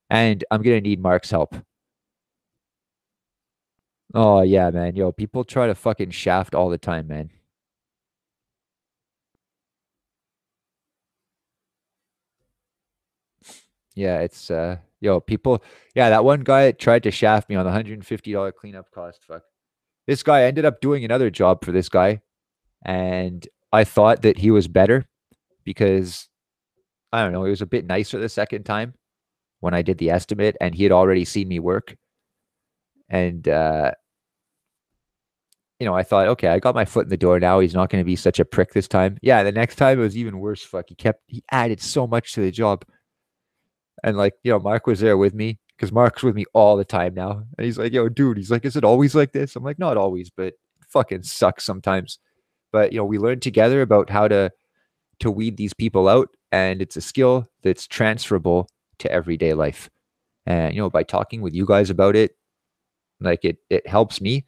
And I'm going to need Mark's help. Oh yeah, man. Yo, people try to fucking shaft all the time, man. Yeah, it's people, yeah, that one guy tried to shaft me on the $150 cleanup cost. Fuck. This guy ended up doing another job for this guy, and I thought that he was better because I don't know, he was a bit nicer the second time when I did the estimate, and he had already seen me work. And I thought, okay, I got my foot in the door now. He's not going to be such a prick this time. Yeah, the next time it was even worse. Fuck, he added so much to the job. And like, Mark was there with me because Mark's with me all the time now. And he's like, yo, dude, he's like, is it always like this? I'm like, not always, but it fucking sucks sometimes. But we learned together about how to weed these people out, and it's a skill that's transferable to everyday life. And by talking with you guys about it, like it helps me,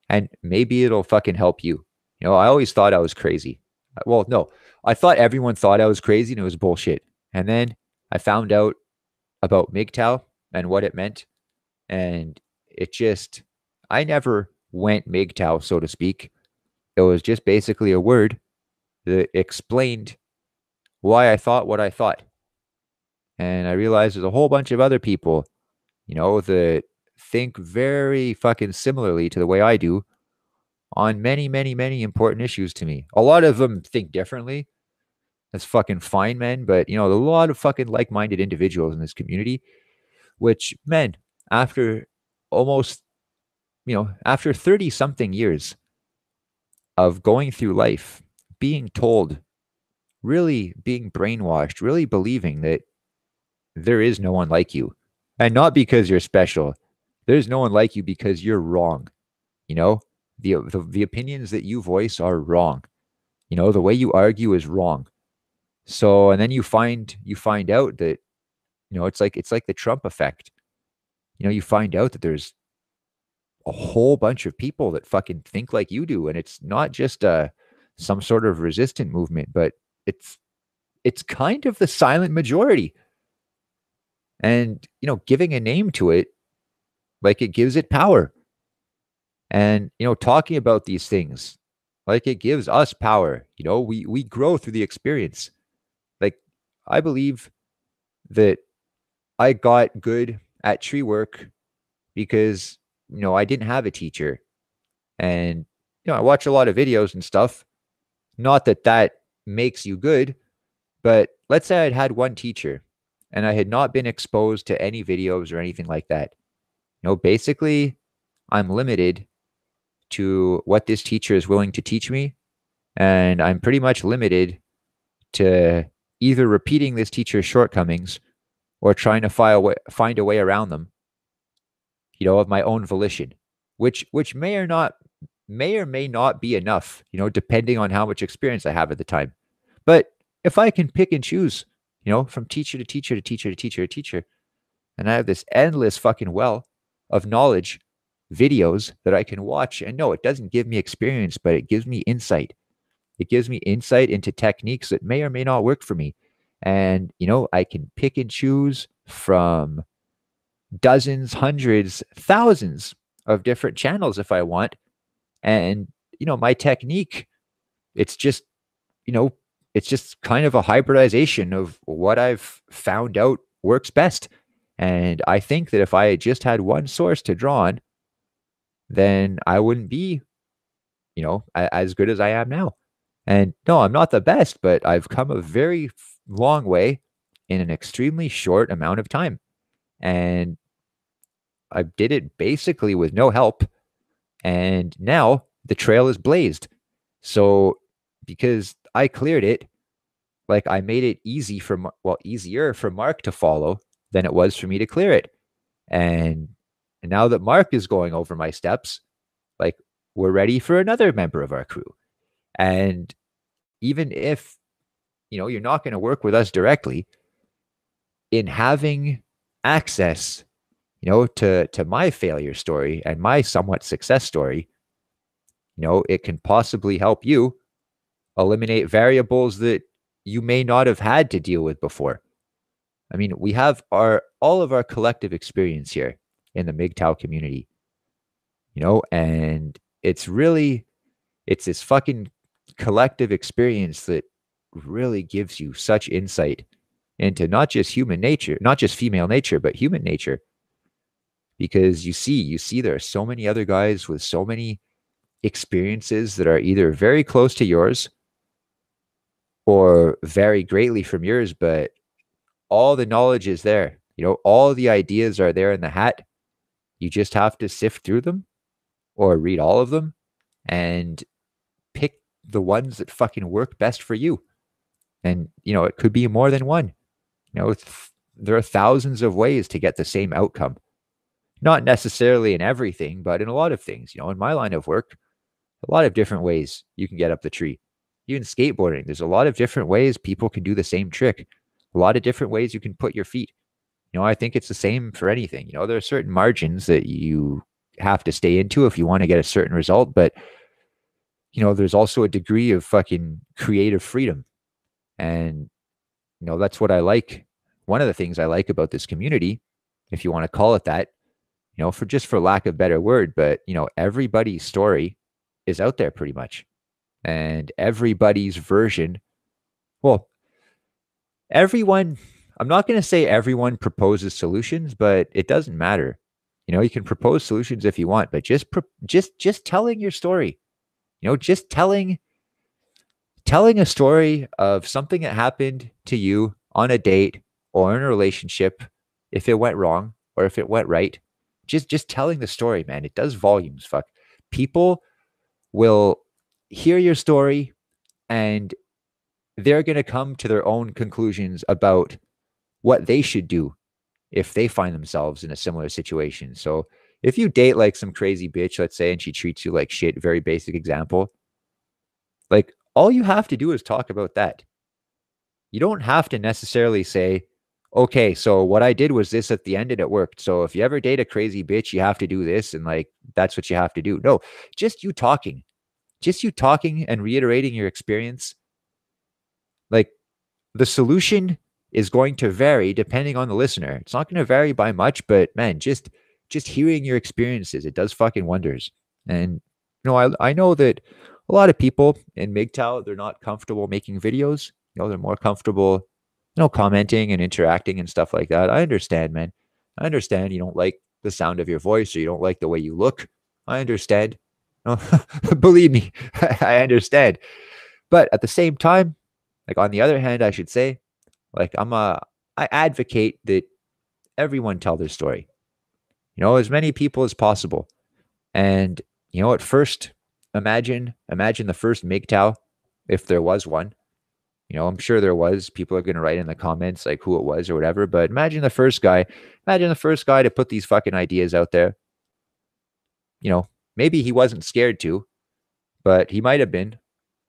and maybe it'll fucking help you. I always thought I was crazy. Well, no, I thought everyone thought I was crazy and it was bullshit. And then I found out about MGTOW and what it meant. And I never went MGTOW, so to speak. It was just basically a word that explained why I thought what I thought. And I realized there's a whole bunch of other people, that think very fucking similarly to the way I do on many, many, many important issues to me. A lot of them think differently. That's fucking fine, man. But, a lot of fucking like-minded individuals in this community, which, man, after almost, after 30 something years of going through life, being told, really being brainwashed, really believing that there is no one like you, and not because you're special. There's no one like you because you're wrong. The opinions that you voice are wrong. The way you argue is wrong. So, and then you find out that, it's like the Trump effect. You find out that there's a whole bunch of people that fucking think like you do, and it's not just some sort of resistant movement, but it's kind of the silent majority. And giving a name to it, like, it gives it power. And, talking about these things, like it gives us power. We grow through the experience. Like, I believe that I got good at tree work because, I didn't have a teacher. And, I watch a lot of videos and stuff. Not that that makes you good, but let's say I'd had one teacher and I had not been exposed to any videos or anything like that. Basically, I'm limited to what this teacher is willing to teach me. And I'm pretty much limited to either repeating this teacher's shortcomings or trying to find a way around them, of my own volition, which may or may not be enough, depending on how much experience I have at the time. But if I can pick and choose, from teacher to teacher to teacher to teacher to teacher, and I have this endless fucking well of knowledge, videos that I can watch, and no, it doesn't give me experience, but it gives me insight. It gives me insight into techniques that may or may not work for me. And, I can pick and choose from dozens, hundreds, thousands of different channels if I want. And, my technique, it's just, you know, it's just kind of a hybridization of what I've found out works best. And I think that if I had just had one source to draw on, then I wouldn't be, as good as I am now. And no, I'm not the best, but I've come a very long way in an extremely short amount of time. And I did it basically with no help. And now the trail is blazed. So because I cleared it, like I made it easier for Mark to follow than it was for me to clear it. And now that Mark is going over my steps, like we're ready for another member of our crew. And even if, you're not going to work with us directly, in having access, to my failure story and my somewhat success story, it can possibly help you eliminate variables that you may not have had to deal with before. I mean, we have all of our collective experience here in the MGTOW community, and it's this fucking collective experience that really gives you such insight into not just human nature, not just female nature, but human nature. Because you see there are so many other guys with so many experiences that are either very close to yours or vary greatly from yours, but all the knowledge is there. All the ideas are there in the hat. You just have to sift through them or read all of them and pick the ones that fucking work best for you. And, it could be more than one. There are thousands of ways to get the same outcome. Not necessarily in everything, but in a lot of things. In my line of work, a lot of different ways you can get up the tree. Even skateboarding, there's a lot of different ways people can do the same trick. A lot of different ways you can put your feet. I think it's the same for anything. There are certain margins that you have to stay into if you want to get a certain result, but there's also a degree of fucking creative freedom. And that's what I like. One of the things I like about this community, if you want to call it that, for lack of a better word, but everybody's story is out there pretty much. And everybody's version, well, I'm not going to say everyone proposes solutions, but it doesn't matter. You can propose solutions if you want, but just telling your story, just telling a story of something that happened to you on a date or in a relationship, if it went wrong or if it went right, just telling the story, man, it does volumes. Fuck. People will hear your story and they're going to come to their own conclusions about what they should do if they find themselves in a similar situation. So if you date like some crazy bitch, let's say, and she treats you like shit, very basic example, like all you have to do is talk about that. You don't have to necessarily say, okay, so what I did was this at the end and it worked. So if you ever date a crazy bitch, you have to do this. And like, that's what you have to do. No, just you talking and reiterating your experience. Like the solution is going to vary depending on the listener. It's not going to vary by much, but man, just hearing your experiences, it does fucking wonders. And I know that a lot of people in MGTOW, they're not comfortable making videos. They're more comfortable, commenting and interacting and stuff like that. I understand, man. I understand you don't like the sound of your voice or you don't like the way you look. I understand. Believe me, I understand. But at the same time, like on the other hand, I should say, like I advocate that everyone tell their story. As many people as possible. And at first, imagine the first MGTOW, if there was one. I'm sure there was. People are going to write in the comments like who it was or whatever. But imagine the first guy. Imagine the first guy to put these fucking ideas out there. Maybe he wasn't scared to, but he might have been.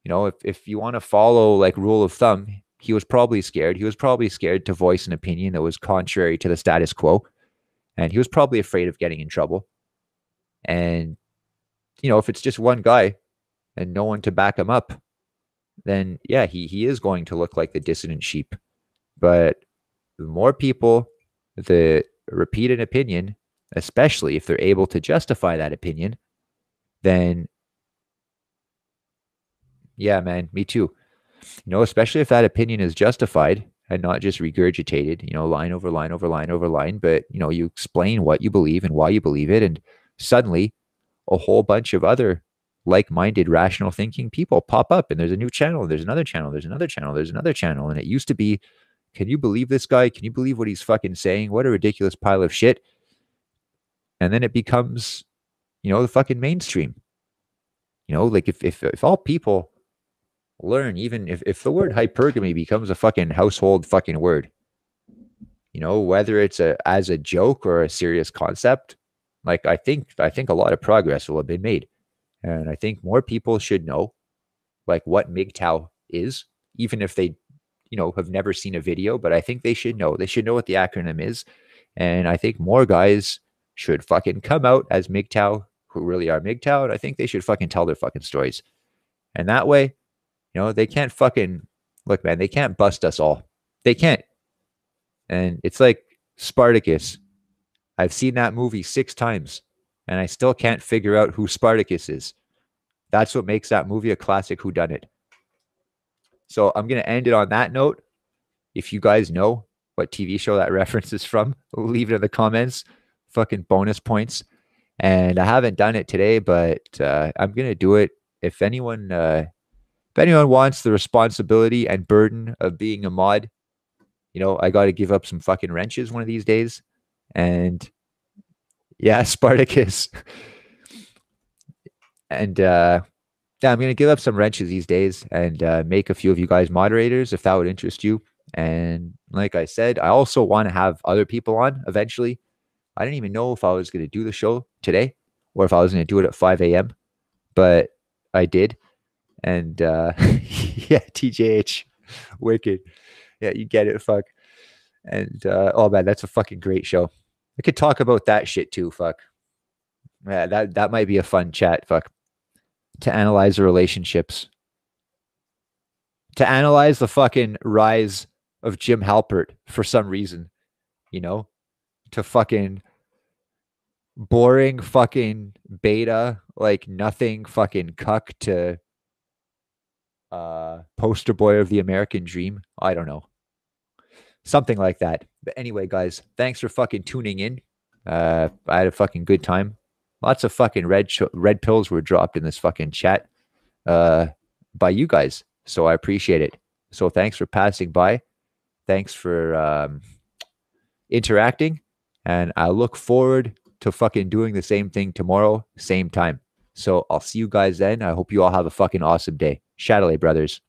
If you want to follow like rule of thumb, he was probably scared. He was probably scared to voice an opinion that was contrary to the status quo. And he was probably afraid of getting in trouble. And, if it's just one guy and no one to back him up, then yeah, he is going to look like the dissident sheep. But the more people that repeat an opinion, especially if they're able to justify that opinion, then yeah, man, me too. Especially if that opinion is justified and not just regurgitated, line over line over line over line, but you explain what you believe and why you believe it, and suddenly a whole bunch of other like-minded, rational thinking people pop up, and there's a new channel, there's another channel, there's another channel, there's another channel. And it used to be, can you believe this guy? Can you believe what he's fucking saying? What a ridiculous pile of shit. And then it becomes, the fucking mainstream. Like if all people learn, even if the word hypergamy becomes a fucking household fucking word, whether it's as a joke or a serious concept, like I think a lot of progress will have been made. And I think more people should know like what MGTOW is, even if they, have never seen a video, but I think they should know. They should know what the acronym is. And I think more guys should fucking come out as MGTOW who really are MGTOW. And I think they should fucking tell their fucking stories. And that way, they can't fucking look, man, they can't bust us all. They can't. And it's like Spartacus. I've seen that movie 6 times and I still can't figure out who Spartacus is. That's what makes that movie a classic whodunit. So I'm going to end it on that note. If you guys know what TV show that reference is from, leave it in the comments. Fucking bonus points. And I haven't done it today, but I'm going to do it. If anyone wants the responsibility and burden of being a mod, I got to give up some fucking wrenches one of these days. And yeah, Spartacus. And yeah, I'm going to give up some wrenches these days and make a few of you guys moderators if that would interest you. And like I said, I also want to have other people on eventually. I didn't even know if I was going to do the show today or if I was going to do it at 5 a.m., but I did. And yeah, TJH, wicked. Yeah, you get it, fuck. And oh man, that's a fucking great show. I could talk about that shit too, fuck. Yeah, that might be a fun chat, fuck. To analyze the relationships. To analyze the fucking rise of Jim Halpert for some reason, to fucking boring fucking beta, like nothing fucking cuck to poster boy of the American dream. I don't know. Something like that. But anyway, guys, thanks for fucking tuning in. I had a fucking good time. Lots of fucking red pills were dropped in this fucking chat by you guys. So I appreciate it. So thanks for passing by. Thanks for interacting. And I look forward to fucking doing the same thing tomorrow, same time. So I'll see you guys then. I hope you all have a fucking awesome day. Shadowley, brothers.